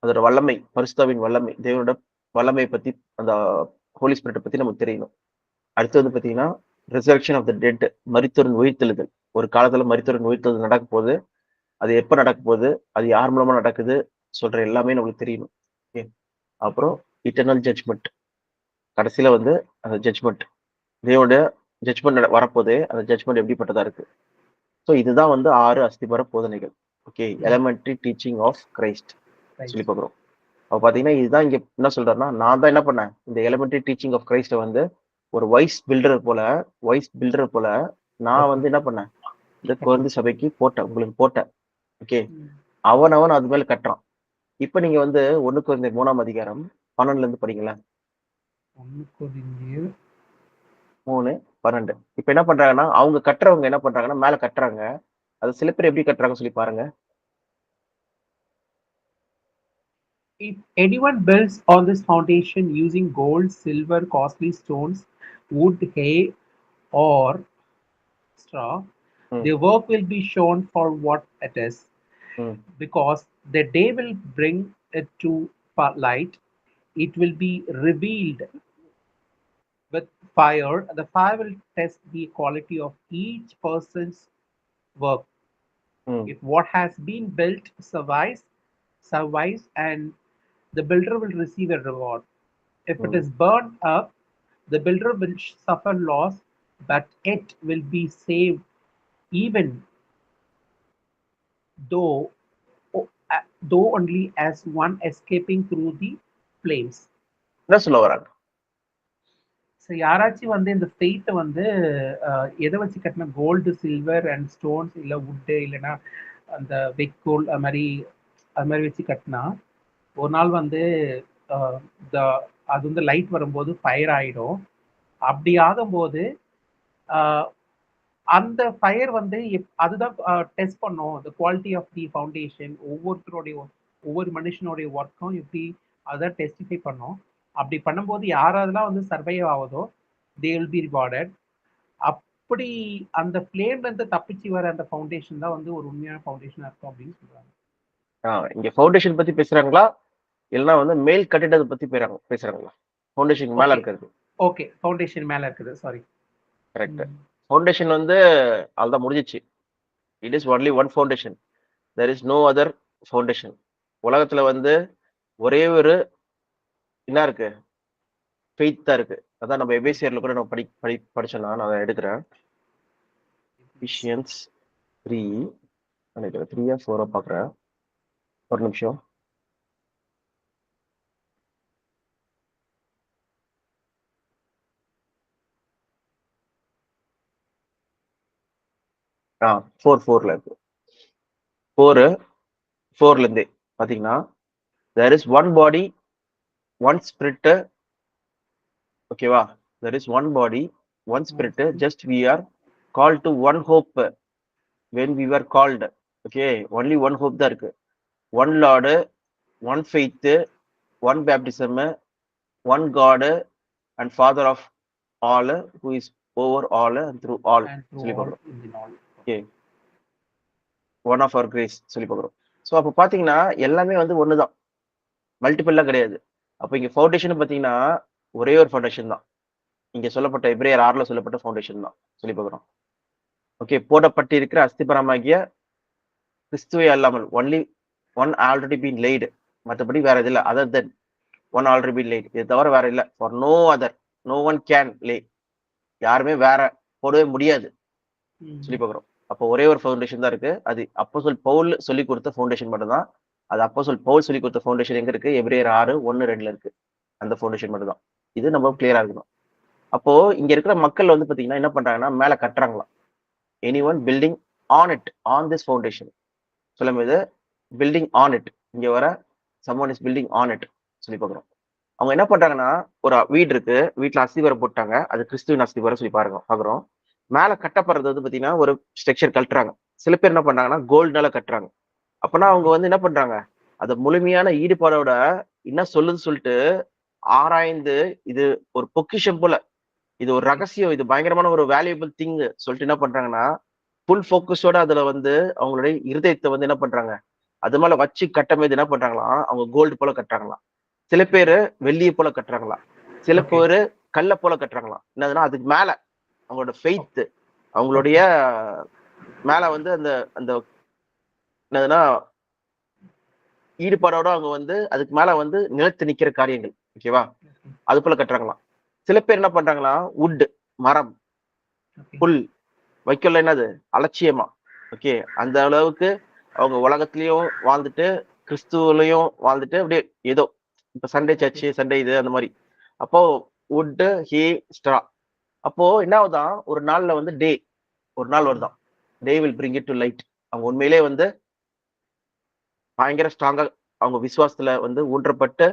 அதோட வல்லமை, பரிசுத்தாவின் வல்லமை, தேவனோட வல்லமை பத்தி அந்த ஹோலி ஸ்பிரிட்டை பத்தி நமக்கு தெரியணும். அடுத்து வந்து பாத்தீங்கன்னா ரிசர்க்ஷன் ஆஃப் த டெட், மரித்தோரின் உயிர்த்தெழுதல். ஒரு காலத்துல மரித்தோரின் உயிர்த்தெழுதல் நடக்க போகுது. அது எப்ப நடக்க போகுது, அது யார் மூலமா நடக்குது சொல்ற எல்லாமே நம்மளுக்கு தெரியணும். ஓகே, அப்புறம் இட்டர்னல் ஜட்ஜ்மெண்ட். கடைசியில வந்து அந்த ஜட்ஜ்மெண்ட், தேவனோட ஜட்ஜ்மெண்ட் வரப்போதே அந்த ஜட்ஜ்மெண்ட் எப்படிப்பட்டதா இருக்கு. ஸோ இதுதான் வந்து 6 அஸ்திபார போதனைகள். Okay, elementary teaching of Christ சொல்லி பார்க்குறோம். அப்ப பாத்தீங்கன்னா இதுதான் இங்க என்ன சொல்றாருன்னா, நான் தான் என்ன பண்ணேன், இந்த எலிமெண்டரி டீச்சிங் ஆஃப் கிரைஸ்ட வந்து ஒரு வைஸ் பில்டர் போல நான் வந்து என்ன பண்ணேன், இந்த கொரிந்து சபைக்கு போட்டேன், உங்களுக்கு போட்டேன். ஓகே, அவன் அது மேல கட்டுறான். இப்ப நீங்க வந்து 1 கொரிந்தியர் 3ஆம் அதிகாரம் 12ல இருந்து படிங்களேன். 1 கொரிந்தியர் 3:12. இப்ப என்ன பண்றாங்கன்னா, அவங்க கட்டுறவங்க என்ன பண்றாங்கன்னா மேல கட்டுறாங்க. அது சில பேர் எப்படி கட்டுறாங்கன்னு சொல்லி பாருங்க. If anyone builds on this foundation using gold, silver, costly stones, wood, hay, or straw, the work will be shown for what it is, because the day will bring it to light. It will be revealed with fire. The fire will test the quality of each person's work. ம் If what has been built survives, and the builder will receive a reward. If it ம் is burned up, the builder will suffer loss, but it will be saved, even though though only as one escaping through the flames. என்ன சொல்ல வராங்க? So யாராச்சும் வந்து இந்த ஃபெய்த்தை வந்து எதை வச்சு கட்டின கோல்டு சில்வர் அண்ட் ஸ்டோன்ஸ் இல்லை வுட்டு இல்லைன்னா அந்த வெக்கோல் அது மாதிரி வச்சு கட்டினா ஒரு நாள் வந்து அது வந்து லைட் வரும்போது ஃபயர் ஆகிடும். அப்படி ஆகும்போது அந்த ஃபயர் வந்து அதுதான் டெஸ்ட் பண்ணும் the quality of the foundation. ஒவ்வொரு மனுஷனுடைய ஒர்க்கும் எப்படி அதான் டெஸ்டிஃபை பண்ணும். அப்படி பண்ணும்போது யாரெல்லாம் வந்து சர்வைவ் ஆகுதோ தே வில் பி ரிவார்டட். அப்படி அந்த ஃப்ளேம்ல இருந்து தப்பிச்சு வர அந்த ஃபவுண்டேஷன் தான் வந்து ஒரு உண்மையான ஃபவுண்டேஷனா இருக்கும் அப்படின்னு சொல்றாங்க. இங்க ஃபவுண்டேஷன் பத்தி பேசுறாங்களா இல்லைன்னா வந்து மேல் கட்டிடத்தை பத்தி பேசுறாங்களா? ஃபவுண்டேஷன் மேல இருக்கிறது. ஓகே, ஃபவுண்டேஷன் மேல இருக்குது. Sorry, correct. ஃபவுண்டேஷன் வந்து அதுதான் முடிஞ்சிச்சு. It is only one foundation. There is no other foundation. உலகத்துல வந்து ஒரே ஒரு என்ன இருக்கு? ஃபெய்த் தான் இருக்கு. அதான் நம்ம எபேசியர்ல கூட நம்ம படிச்சோம்னா நான் அதை எடுக்கிறேன். எபிசியன்ஸ் 3 நினைக்கிறேன், 3 or 4 பாக்குறேன். ஒரு நிமிஷம். ஆ 4:4ல இருக்கு. 4:4ல இருந்தே பாத்தீங்கன்னா there is one body, one spirit. ஓகேவா? there is one body, one spirit, just we are called to one hope when we were called. Okay, only one hope தான் இருக்கு. one Lord, one faith, one baptism, one God and Father of all, who is over all and through all. சொல்லி பார்க்கிறோம். Okay, one of our grace சொல்லி பார்க்கிறோம். So அப்போ பார்த்தீங்கன்னா எல்லாமே வந்து ஒன்று தான், மல்டிபிள்லாம் கிடையாது. அப்போ இங்கே ஃபவுண்டேஷன் பார்த்தீங்கன்னா ஒரே ஒரு ஃபவுண்டேஷன் தான். இங்கே சொல்லப்பட்ட எபிரேயர் 6ல சொல்லப்பட்ட ஃபவுண்டேஷன் தான் சொல்லி பார்க்குறோம். ஓகே, போடப்பட்டு இருக்கிற அஸ்திபரமாகிய கிறிஸ்துவை அல்லாமல் only one already been laid. மற்றபடி வேற இது இல்லை. Other than one already been laid. இது தவிர வேற இல்லை. For no other, no one can lay. யாருமே வேற போடவே முடியாது சொல்லி பார்க்குறோம். அப்போ ஒரே ஒரு ஃபவுண்டேஷன் தான் இருக்கு. அது அப்போஸ்தலன் பவுல் சொல்லி கொடுத்த ஃபவுண்டேஷன் மட்டும் தான். அது அப்போஸ்தலன் பவுல் சொல்லி கொடுத்த ஃபவுண்டேஷன் எங்க இருக்கு? எபிரேயர் 6:1-2ல இருக்கு. அந்த ஃபவுண்டேஷன் மட்டும் தான். இது நம்ம கிளியரா இருக்கணும். அப்போ இங்க இருக்கிற மக்கள் வந்து பாத்தீங்கன்னா என்ன பண்றாங்கன்னா மேல கட்டுறாங்களாம். Any one building on it, on this foundation சொல்லும் போது பில்டிங் ஆன் இட், இங்க வர someone is building on it சொல்லி பார்க்குறோம். அவங்க என்ன பண்றாங்கன்னா ஒரு வீடு இருக்கு, வீட்டுல அஸ்திவாரம் போட்டாங்க, அது கிறிஸ்துவின் அஸ்திவாரம் சொல்லி பாக்குறோம். மேல கட்டப்படுறது வந்து பாத்தீங்கன்னா ஒரு ஸ்ட்ரக்சர் கட்டுறாங்க. சில பேர் என்ன பண்றாங்கன்னா கோல்டுனால கட்டுறாங்க. அப்பனா அவங்க வந்து என்ன பண்றாங்க, அது முழுமையான ஈடுபாடோட என்ன சொல்லுன்னு சொல்லிட்டு ஆராய்ந்து, இது ஒரு பொக்கிஷம் போல, இது ஒரு ரகசியம், இது பயங்கரமான ஒரு வேல்யூபிள் திங் சொல்லிட்டு என்ன பண்றாங்கன்னா ஃபுல் ஃபோக்கஸோட அதுல வந்து அவங்களுடைய இருதயத்தை வந்து என்ன பண்றாங்க அது மேல வச்சு கட்டமைது என்ன பண்றாங்களாம், அவங்க கோல்டு போல கட்டுறாங்களாம். சில பேரு வெள்ளியை போல கட்டுறாங்களாம், சில பேரு கல்லை போல கட்டுறாங்களாம். என்னதுன்னா அதுக்கு மேல அவங்களோட ஃபெய்த், அவங்களுடைய மேல வந்து அந்த அந்த என்னதுன்னா ஈடுபாடோட அவங்க வந்து அதுக்கு மேல வந்து நிலைத்து நிக்கிற காரியங்கள். ஓகேவா? அது போல கட்டுறாங்களாம். சில பேர் என்ன பண்றாங்களா, உட், மரம், புல், வைக்கல என்னது அலட்சியமா. ஓகே, அந்த அளவுக்கு அவங்க உலகத்திலயும் வாழ்ந்துட்டு கிறிஸ்துவலையும் வாழ்ந்துட்டு அப்படியே ஏதோ இப்ப சண்டே சர்ச்சு, சண்டே இது அந்த மாதிரி. அப்போ உட், ஹே, ஸ்ட்ரா. அப்போ என்ன ஆகுதான், ஒரு நாள்ல வந்து டே, ஒரு நாள் வருதான், day will bring it to light. அவங்க உண்மையிலே வந்து பயங்கர ஸ்ட்ராங்கா அவங்க விசுவாசத்துல வந்து ஊன்றப்பட்டு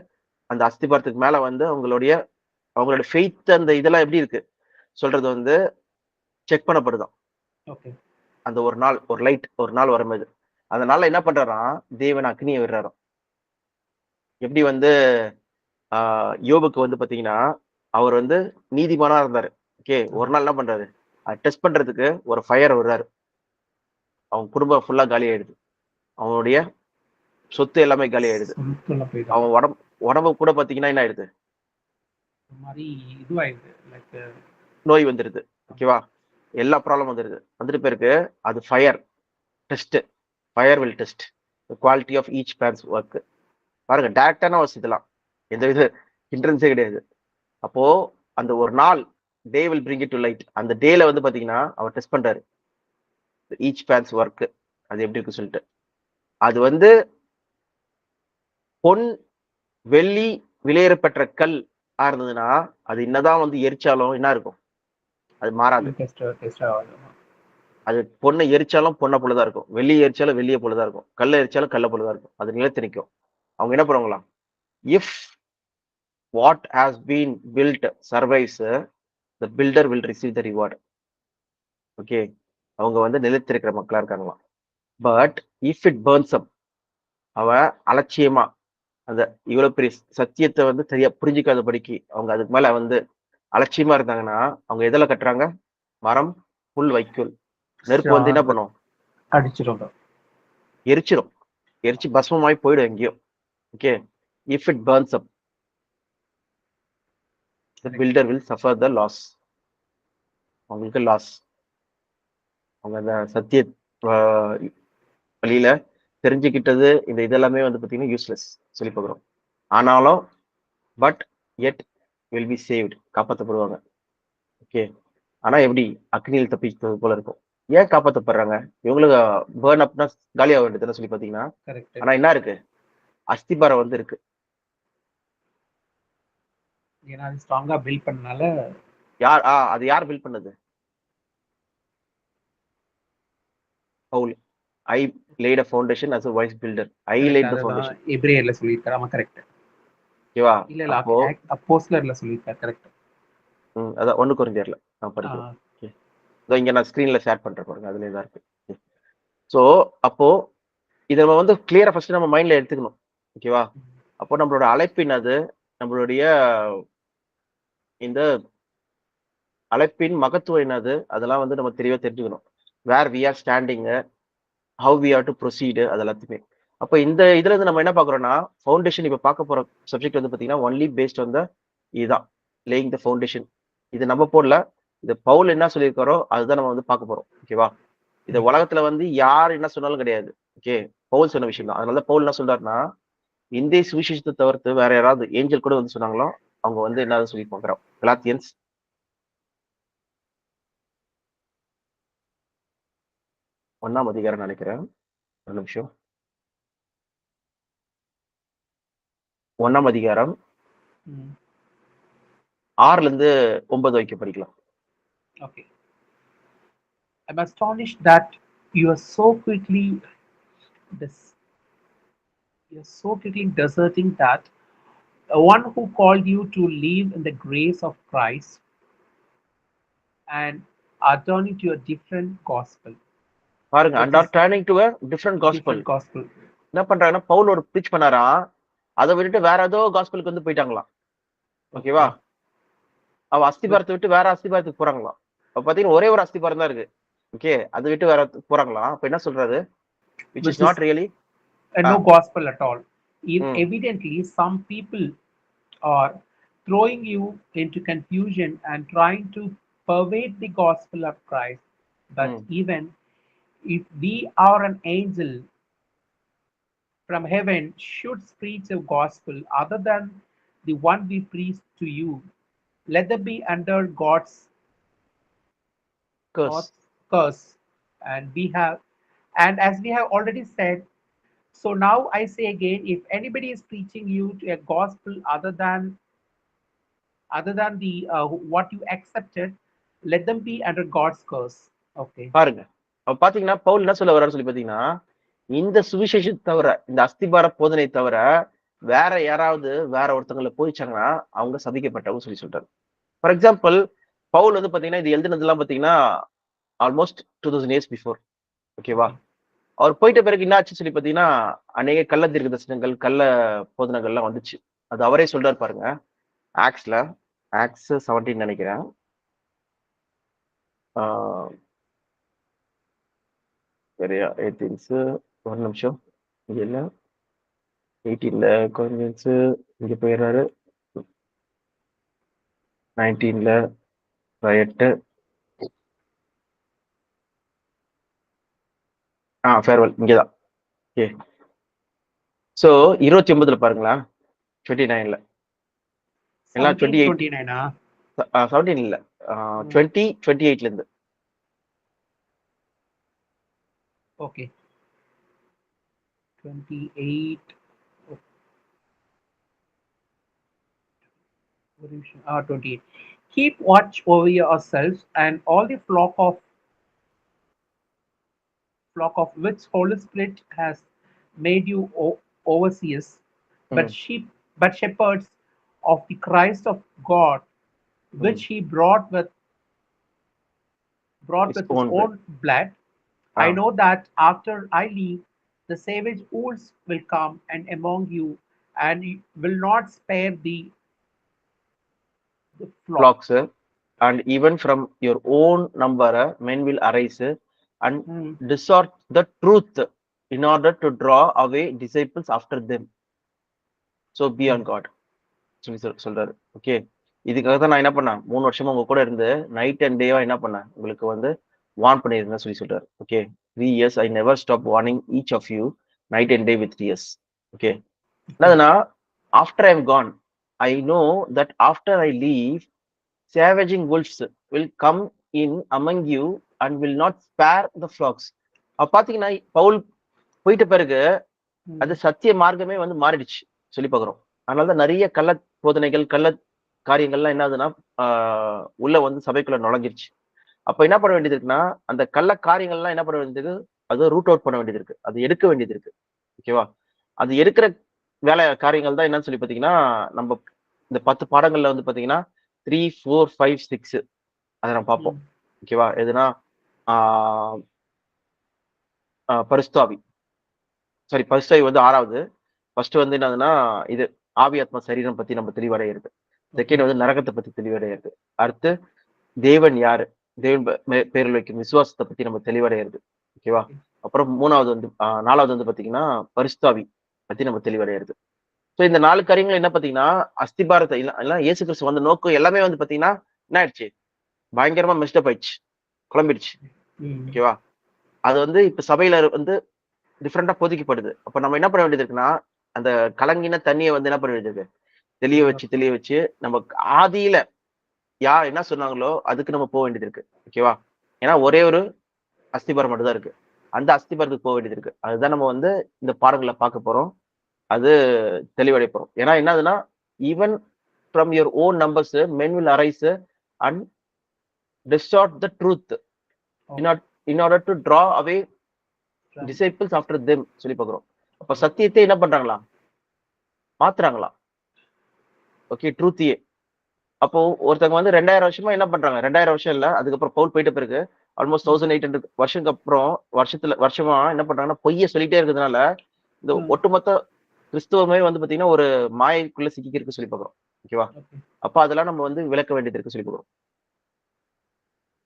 அந்த அஸ்திபாரத்துக்கு மேல வந்து அவங்களோட ஃபெய்த் அந்த இதெல்லாம் எப்படி இருக்கு சொல்றது வந்து செக் பண்ணப்படுதான். அந்த ஒரு நாள், ஒரு லைட் ஒரு நாள் வரும்போது அதனால என்ன பண்றாராம், தேவன் அக்னியை விடுறாராம். எப்படி வந்து யோபுக்கு வந்து பாத்தீங்கன்னா அவர் வந்து நீதிமானா இருந்தாரு. ஓகே, ஒரு நாள் என்ன பண்றாரு, டெஸ்ட் பண்றதுக்கு ஒரு ஃபயர் விடுறாரு. அவங்க குடும்பம் ஃபுல்லா காலி ஆயிடுது, அவனுடைய சொத்து எல்லாமே காலி ஆயிடுது, அவன் உடம்பு கூட பாத்தீங்கன்னா என்ன ஆயிடுது, ஒரு மாதிரி இதுவாயிடுது லைக் நோய் வந்துடுது. ஓகேவா? எல்லா ப்ராப்ளம் வந்துடுது. வந்துட்டு போயிருக்கு. அது fire test. Fire will test quality of each man's work. பாருங்க, டேரக்டான ஒரு இதெல்லாம் எந்த வித ஹிண்ட்ரன்ஸே கிடையாது. அப்போ அந்த ஒரு நாள் day will bring it to light. அந்த டேல வந்து பாத்தீங்கன்னா அவர் டெஸ்ட் பண்றாரு ஈச் மேன்ஸ் ஒர்க் அது எப்படி இருக்கு சொல்லிட்டு. அது வந்து பொன் வெள்ளி விலையேறப்பெற்ற கல் இருந்ததுன்னா அது என்னதான் வந்து எரிச்சாலும் என்ன இருக்கும், அது மாறாது. டெஸ்ட் ஆகாது. அது பொண்ணை எரிச்சாலும் பொண்ணை போலதான் இருக்கும், வெள்ளியை எரிச்சாலும் வெள்ளியை போலதான் இருக்கும், கல்லை எரிச்சாலும் கல்லை போலதான் இருக்கும். அது நிலைத்து நிற்கும். அவங்க என்ன பண்ணுவாங்களாம், if what has been built survives the builder will receive the reward. Okay, அவங்க வந்து நிலைத்திருக்கிற மக்களா இருக்காங்களாம். But if it burns up, அவன் அலட்சியமா அந்த இவ்வளவு பெரிய சத்தியத்தை வந்து சரியா புரிஞ்சிக்காதபடிக்கு அவங்க அதுக்கு மேல வந்து அலட்சியமா இருந்தாங்கன்னா அவங்க எதில் கட்டுறாங்க, மரம் புல் வைக்கோல். நெருப்பு வந்து என்ன பண்ணும், அடிச்சிடும், எரிச்சிடும், எரிச்சு பஸ்மமாய் போயிடும் எங்கேயோ. Okay, if it burns up the builder will suffer the loss. அவங்களுக்கு லாஸ். அவங்க அந்த சத்திய வழியில தெரிஞ்சுக்கிட்டது இந்த இதெல்லாமே வந்து பார்த்தீங்கன்னா யூஸ்லெஸ் சொல்லி பார்க்குறோம். ஆனாலும் but he will be saved, காப்பாற்றப்படுவாங்க. ஓகே, ஆனா எப்படி அக்னியில் தப்பித்தது போல இருக்கும். ஏன் காப்பாற்றப்படுறாங்க, இவங்களுக்கு பேர்ன் அப்னா காலியாக வேண்டியதுன்னு சொல்லி பார்த்தீங்கன்னா, ஆனா என்ன இருக்கு, அஸ்திபாரம் வந்து இருக்கு. ஏன்னா அது ஸ்ட்ராங்கா பில்ட் பண்ணனால. யார் அது யார் பில்ட் பண்ணது, Pavul. I laid a foundation as a wise builder. I laid the foundation. எபிரேயர்ல சொல்லிருக்காரு. ஆமா, கரெக்ட். ஓகேவா? இல்ல அப்போ அப்போஸ்தலர்ல சொல்லிருக்காரு. கரெக்ட். அதான் 1 கொரிந்தியர்ல நான் படிக்கிறேன். ஓகே, இதோ இங்க நான் ஸ்கிரீன்ல ஷேர் பண்றேன் பாருங்க, அதுல தான் இருக்கு. சோ அப்போ இத நம்ம வந்து கிளியரா ஃபர்ஸ்ட் நம்ம மைண்ட்ல எடுத்துக்கணும். ஓகேவா? அப்போ நம்மளோட அழைப்பின் அது நம்மளுடைய இந்த அழைப்பின் மகத்துவம் என்னது அதெல்லாம் வந்து நம்ம தெளிவா தெரிஞ்சுக்கணும். Where we are standing, how we are to proceed, அது எல்லாத்தையுமே. அப்போ இந்த இதுல இருந்து நம்ம என்ன பாக்குறோம்னா, ஃபவுண்டேஷன் இப்ப பார்க்க போற சப்ஜெக்ட் வந்து பாத்தீங்கன்னா ஒன்லி பேஸ்ட் ஆன் த இதுதான், லேயிங் த ஃபவுண்டேஷன். இது நம்ம போடல, இது பவுல் என்ன சொல்லியிருக்காரோ அதுதான் நம்ம வந்து பார்க்க போறோம். ஓகேவா? இந்த உலகத்துல வந்து யார் என்ன சொன்னாலும் கிடையாது. ஓகே, பவுல் சொன்ன விஷயம் தான். அதனால பவுல் என்ன சொல்றாருன்னா, இந்திய சுவிசேஷத்தை தவிர்த்து வேற யாராவது ஏஞ்சல் கூட வந்து சொன்னாங்களோ அவங்க வந்து என்ன சொல்லி பார்க்கிறோம். கலாத்தியன்ஸ் 1ஆம் அதிகாரம் நினைக்கிறேன். ஒரு நிமிஷம். 1ஆம் அதிகாரம் 6ல இருந்து 9 வரைக்கும் படிக்கலாம். Okay. I'm astonished that you are so quickly deserting that one who called you to live in the grace of Christ and are turning to a different gospel. பாருங்க, and are turning to a different gospel. என்ன பண்றாங்கன்னா, பவுல் ஒரு preach பண்ணாரா, அதை விட்டுட்டு வேற ஏதோ காஸ்பலுக்கு வந்து போயிட்டாங்களாம். ஓகேவா? அவ அஸ்திபாரத்தை விட்டு வேற அஸ்திபாரத்துக்கு போறாங்களாம். அப்ப பாத்தீங்கன்னா ஒரே ஒரு அஸ்திபாரம் தான் இருக்கு. ஓகே, அதை விட்டு வேற போறாங்களாம். அப்ப என்ன சொல்றாரு, which is not really no gospel at all. Evidently some people are throwing you into confusion and trying to pervade the gospel of Christ. But even if we are an angel from heaven should preach a gospel other than the one we preach to you, let them be under God's curse. And as we have already said, so now I say again, if anybody is preaching you to a gospel other than the what you accepted, let them be under God's curse. Okay. பாருங்க, அப்ப பாத்தீங்கன்னா பவுல் என்ன சொல்ல வர்றாரு சொல்லி பாத்தீங்கன்னா, இந்த சுவிசேஷத்தை தவிர, இந்த அஸ்திபார போதனை தவிர வேற யாராவது வேற ஒருத்தங்களை போயிச்சாங்கன்னா அவங்க சபிக்கப்பட்டவங்க சொல்லி சொல்றாரு. ஃபார் எக்ஸாம்பிள், பவுல் வந்து பாத்தீங்கன்னா இது எழுதுனதெல்லாம் பாத்தீங்கன்னா ஆல்மோஸ்ட் 2000 years பிஃபோர். ஓகேவா? அவர் போயிட்ட பிறகு என்ன ஆச்சு சொல்லி பாத்தீங்கன்னா அநேக கள்ள தீர்க்க தரிசனங்கள், கள்ள போதனைகள்லாம் வந்துச்சு. அது அவரே சொல்றாரு பாருங்க, ஆக்ஸ் 17 நினைக்கிறேன். சரியா 18 ஒரு நிமிஷம், இங்க இல்ல 18ல கொஞ்சம் இங்க போயிடுறாரு. 19ல ரயட்டு. ஃபேர்வெல் இங்கதான். ஓகே. ஸோ 29ல பாருங்களா, 29ல எல்லாம் 28, 29 17 இல்ல, 20, 28ல இருந்து. Okay 28 28. Keep watch over yourselves and all the flock of which Holy Spirit has made you overseers, but shepherds of the Christ of God, which he brought with his own blood. I know that after I leave, the savage wolves will come and among you, and will not spare the flocks, and even from your own number men will arise and distort the truth in order to draw away disciples after them. So be on God சொல்லி சொல்றாரு. Okay, இதுக்காக தான் நான் என்ன பண்ணேன், 3 வருஷமா உங்க கூட இருந்து நைட் அண்ட் டேவா என்ன பண்ணேன், உங்களுக்கு வந்து வார்ன் பண்ணிருந்தேன் சொல்லி சொல்றாரு. Okay, 3 years I never stop warning each of you night and day with tears. Okay, என்னதுன்னா, after I'm gone, I know that after I leave, savaging wolves will come in among you and will not spare the flocks. அப்ப பாத்தீங்கன்னா, பவுல் போயிட்ட பிறகு அது சத்திய மார்க்கமே வந்து மாறிடுச்சு சொல்லி பாக்குறோம். அதனாலதான் நிறைய கள்ள போதனைகள், கள்ள காரியங்கள்லாம் என்ன ஆகுதுன்னா உள்ள வந்து சபைக்குள்ள நுழைஞ்சிருச்சு. அப்ப என்ன பண்ண வேண்டியது இருக்குன்னா, அந்த கள்ள காரியங்கள்லாம் என்ன பண்ண வேண்டியது, அது ரூட் அவுட் பண்ண வேண்டியது இருக்கு, அது எடுக்க வேண்டியது இருக்கு. ஓகேவா? அது எடுக்கிற வேலை காரியங்கள் தான் என்னன்னு சொல்லி பாத்தீங்கன்னா, நம்ம இந்த 10 பாடங்கள்ல வந்து பாத்தீங்கன்னா 3, 4, 5, 6 அதை நம்ம பார்ப்போம். ஓகேவா? எதுனா பரிசுத்தாவி, சாரி பரிசுத்தாவி வந்து 6வது. ஃபர்ஸ்ட் வந்து என்னதுன்னா, இது ஆவி ஆத்மா சரீரம் பத்தி நம்ம தெளிவடைகிறது. செகண்ட் வந்து நரகத்தை பத்தி தெளிவடைகிறது. அடுத்து தேவன் யாரு, தேவன் பேரில் வைக்கும் விசுவாசத்தை பத்தி நம்ம தெளிவடைகிறது. ஓகேவா? அப்புறம் 3வது வந்து 4வது வந்து பாத்தீங்கன்னா பரிசுத்தாவி பத்தி நம்ம தெளிவடைகிறது. ஸோ இந்த 4 காரியங்கள் என்ன பாத்தீங்கன்னா, அஸ்திபாரத்தை எல்லாம் இயேசு கிறிஸ்து வந்த நோக்கம் எல்லாமே வந்து பாத்தீங்கன்னா என்ன ஆயிடுச்சு, பயங்கரமா மிஸ்டப் ஆயிடுச்சு, குழம்பிடுச்சு. ஓகேவா? அது வந்து இப்ப சபையில வந்து டிஃப்ரெண்டா போதிக்கப்படுது. அப்ப நம்ம என்ன பண்ண வேண்டியது இருக்குன்னா, அந்த கலங்கின தண்ணியை வந்து என்ன பண்ண வேண்டியது, தெளிய வச்சு நம்ம ஆதியில யார் என்ன சொன்னாங்களோ அதுக்கு நம்ம போக வேண்டியது இருக்கு. ஓகேவா? ஏன்னா ஒரே ஒரு அஸ்திபாரம் மட்டும் தான் இருக்கு, அந்த அஸ்திபாரத்துக்கு போக வேண்டியது இருக்கு. அதுதான் நம்ம வந்து இந்த பாடங்களை பார்க்க போறோம், அது தெளிவடை போறோம். ஏன்னா என்னதுன்னா, even from your own numbers men will arise and distort the truth in order to draw away disciples after them சொல்லி பார்க்கிறோம். அப்ப சத்தியத்தை என்ன பண்றாங்களா, மாத்துறாங்களா. ஓகே, ட்ரூத்தியே. அப்போ ஒருத்தவங்க வந்து 2000 வருஷமா என்ன பண்றாங்க, 2000 வருஷம் இல்ல, அதுக்கப்புறம் பவுல் போயிட்ட பிறகு ஆல்மோஸ்ட் 1800 வருஷத்துக்கு அப்புறம் வருஷமா என்ன பண்றாங்கன்னா, பொய்ய சொல்லிட்டே இருக்கிறதுனால இந்த ஒட்டுமொத்த கிறிஸ்துவமே வந்து பாத்தீங்கன்னா ஒரு மாயைக்குள்ள சிக்கிருக்கு சொல்லி பார்க்கிறோம். ஓகேவா? அப்ப அதெல்லாம் நம்ம வந்து விளக்க வேண்டியது இருக்கு சொல்லி பார்க்கிறோம்.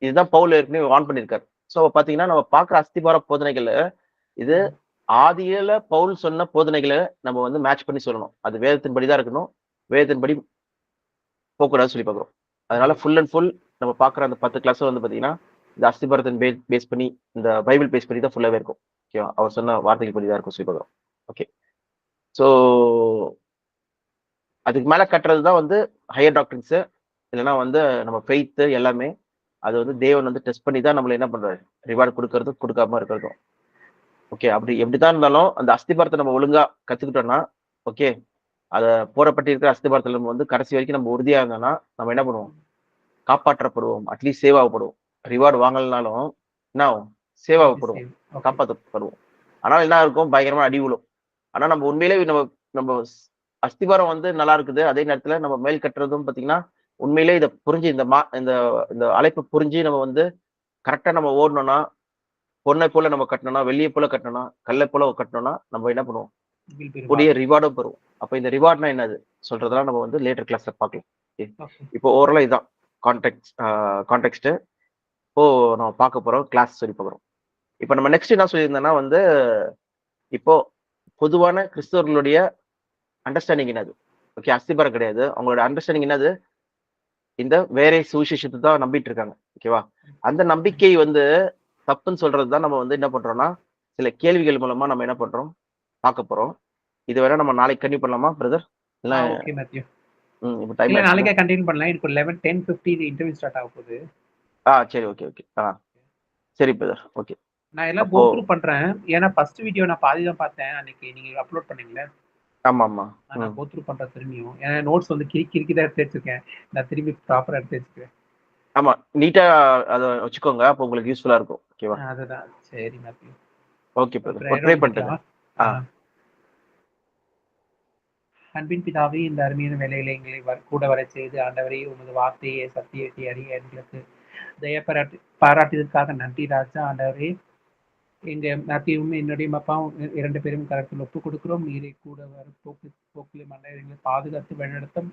இதுதான் பவுல் ஏற்கனவே வார்ன் பண்ணிருக்காரு. சோ பாத்தீங்கன்னா, நம்ம பாக்குற அஸ்திபார போதனைகளை இது ஆதியில பவுல் சொன்ன போதனைகளை நம்ம வந்து மேட்ச் பண்ணி சொல்லணும். அது வேதத்தின் படிதான் இருக்கணும், வேதத்தின் படி போகக்கூடாது சொல்லி பார்க்கிறோம். அதனால ஃபுல் அண்ட் ஃபுல் நம்ம பாக்குற அந்த 10 கிளாஸ் வந்து பாத்தீங்கன்னா, இந்த அஸ்திபாரத்தின் பேஸ் பண்ணி, இந்த பைபிள் பேஸ் பண்ணி தான் ஃபுல்லாவே இருக்கும். ஓகேவா? அவர் சொன்ன வார்த்தைகள் படி தான் இருக்கும் சொல்லி பார்க்கிறோம். ஓகே, சோ அதுக்கு மேல கட்டுறதுதான் வந்து ஹையர் டாக்டரின்ஸ், இல்லைன்னா வந்து நம்ம ஃபெய்த் எல்லாமே. அது வந்து தேவன் வந்து டெஸ்ட் பண்ணி தான் நம்மள என்ன பண்றாரு, ரிவார்டு கொடுக்கறதும் கொடுக்காம இருக்கிறதும். ஓகே, அப்படி எப்படிதான் இருந்தாலும் அந்த அஸ்திபாரத்தை நம்ம ஒழுங்கா கத்துக்கிட்டோம்னா, ஓகே, அத போடப்பட்டிருக்கிற அஸ்திபாரத்துல நம்ம வந்து கடைசி வரைக்கும் நம்ம உறுதியா இருந்தோம்னா நம்ம என்ன பண்ணுவோம், காப்பாற்றப்படுவோம், அட்லீஸ்ட் சேவ் ஆகப்படுவோம். ரிவார்டு வாங்கலனாலும் என்ன ஆகும், சேவ் ஆகப்படுவோம், காப்பாற்றப்படுவோம். ஆனால் என்ன இருக்கும், பயங்கரமா அடி விழும். ஆனா நம்ம உண்மையிலே நம்ம அஸ்திபாரம் வந்து நல்லா இருக்குது, அதே நேரத்துல நம்ம மேல் கட்டுறதும் பாத்தீங்கன்னா உண்மையிலே இதை புரிஞ்சு இந்த அழைப்பு புரிஞ்சு நம்ம வந்து கரெக்டா நம்ம ஓடணும்னா, பொண்ணை போல நம்ம கட்டணும்னா, வெள்ளியை போல கட்டணும்னா, கல்லை போல கட்டணும்னா நம்ம என்ன பண்ணுவோம், கூடிய ரிவார்டும் பெறுவோம். அப்ப இந்த ரிவார்ட்னா என்னது சொல்றதெல்லாம் நம்ம வந்து லேட்டர் கிளாஸ்ல பார்க்கலாம். இப்போ ஓவராலா இதுதான் கான்டெக்ட். இப்போ நம்ம பார்க்க போறோம், கிளாஸ் சொல்லி பார்க்குறோம். இப்போ நம்ம நெக்ஸ்ட் என்ன சொல்லியிருந்தோம்னா வந்து, இப்போ பொதுவான கிறிஸ்தவர்களுடைய அண்டர்ஸ்டாண்டிங் என்னது, ஓகே, அஸ்திபாரம் கிடையாது, அவங்களோட அண்டர்ஸ்டாண்டிங் என்னது, இந்த வேற சுவிசேஷத்தை தான் நம்பிட்டு இருக்காங்க. ஓகேவா? அந்த நம்பிக்கை வந்து தப்புன்னு சொல்றதுதான் நம்ம வந்து என்ன பண்றோம்னா, சில கேள்விகள் மூலமா நம்ம என்ன பண்றோம்? பார்க்க போறோம். இது வேணா நம்ம நாளைக்கு கன்டினியூ பண்ணலாமா பிரதர்? இல்ல ஓகே மேத்யூ. இப்ப டைம் இல்ல ஆயிடுச்சுல. நாளைக்கே கண்டினியூ பண்ணலாம். எனக்கு 11:10:50 இன்டர்வியூ ஸ்டார்ட் ஆக போகுது. சரி. ஓகே. சரி பிரதர். ஓகே. நான் எல்லாம் அப்போ கோ த்ரூ பண்றேன். ஏன்னா ஃபர்ஸ்ட் வீடியோ நான் பாதி தான் பார்த்தேன். அன்னைக்கு நீங்க அப்லோட் பண்ணீங்களே. ஆமாமா. நான் கோ த்ரூ பண்றேன் திரும்பியும். ஏன்னா நோட்ஸ் வந்து கிறுக்கி தான் எடுத்து வச்சிருக்கேன். நான் திரும்பி ப்ராப்பரா எடுத்து வச்சுக்கிறேன். ஆமா. நீட்டா அத வச்சுக்கோங்க. அப்போ உங்களுக்கு யூஸ்ஃபுல்லா இருக்கும். ஓகேவா? அதுதான். சரி மேத்யூ. Okay brother. ப்ரே பண்ணிட்டுங்க. அன்பின் பிதாவே, இந்த அருமையான வேலையில எங்களை கூட வரச் செய்து ஆண்டவரே உமது வார்த்தையை சத்தியத்தை அறிய எங்களுக்கு தய பாராட்டியதற்காக நன்றி ராஜா. ஆண்டவரே எங்க மேத்யூவும் என்னுடைய அப்பாவும் 2 பேரும் கருத்தில் ஒப்பு கொடுக்கிறோம். நீரை கூட வர போக்கிலே மன்னர்களை பாதுகாத்து வழிநடத்தும்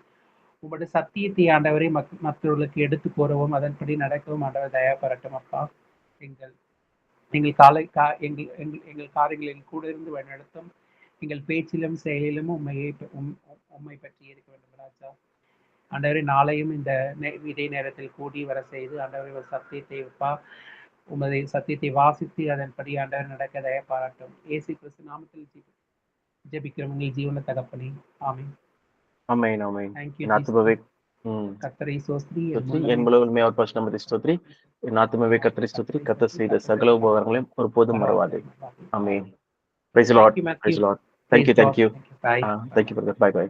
உங்களுடைய சத்தியத்தை ஆண்டவரை மற்றவர்களுக்கு எடுத்து கூறவும் அதன்படி நடக்கவும் ஆண்டவர் தயா பாராட்டும் அப்பா. எங்கள் காரியங்களில் கூட இருந்து வழிநடத்தும். எங்கள் பேச்சிலும் செயலிலும் உம்மை பற்றி இருக்க வேண்டும் ராஜா. ஆண்டவரே நாளையும் இதே நேரத்தில் கூடி வர செய்து ஆண்டவரை சத்தியத்தை அப்பா உமது சத்தியத்தை வாசித்து அதன்படி ஆண்டவர் நடக்க தய பாராட்டும். இயேசு கிறிஸ்து நாமத்தில் ஜெபிக்கிறோம் உங்கள் ஜீவன தகப்பனே. ஆமென். என் ஆத்துமாவே கர்த்தரை ஸ்தோத்திரி. என் முழு உண்மையை அவர் பரிசுத்தமதை ஸ்தோத்திரி. என் ஆத்துமாவே கர்த்தரை ஸ்தோத்திரி. கர்த்தர் செய்த சகல உபகாரங்களையும் ஒருபோதும் மறவாதே. ஆமென். Praise the Lord. Praise the Lord. Thank you. Bye. Thank you brother. Bye.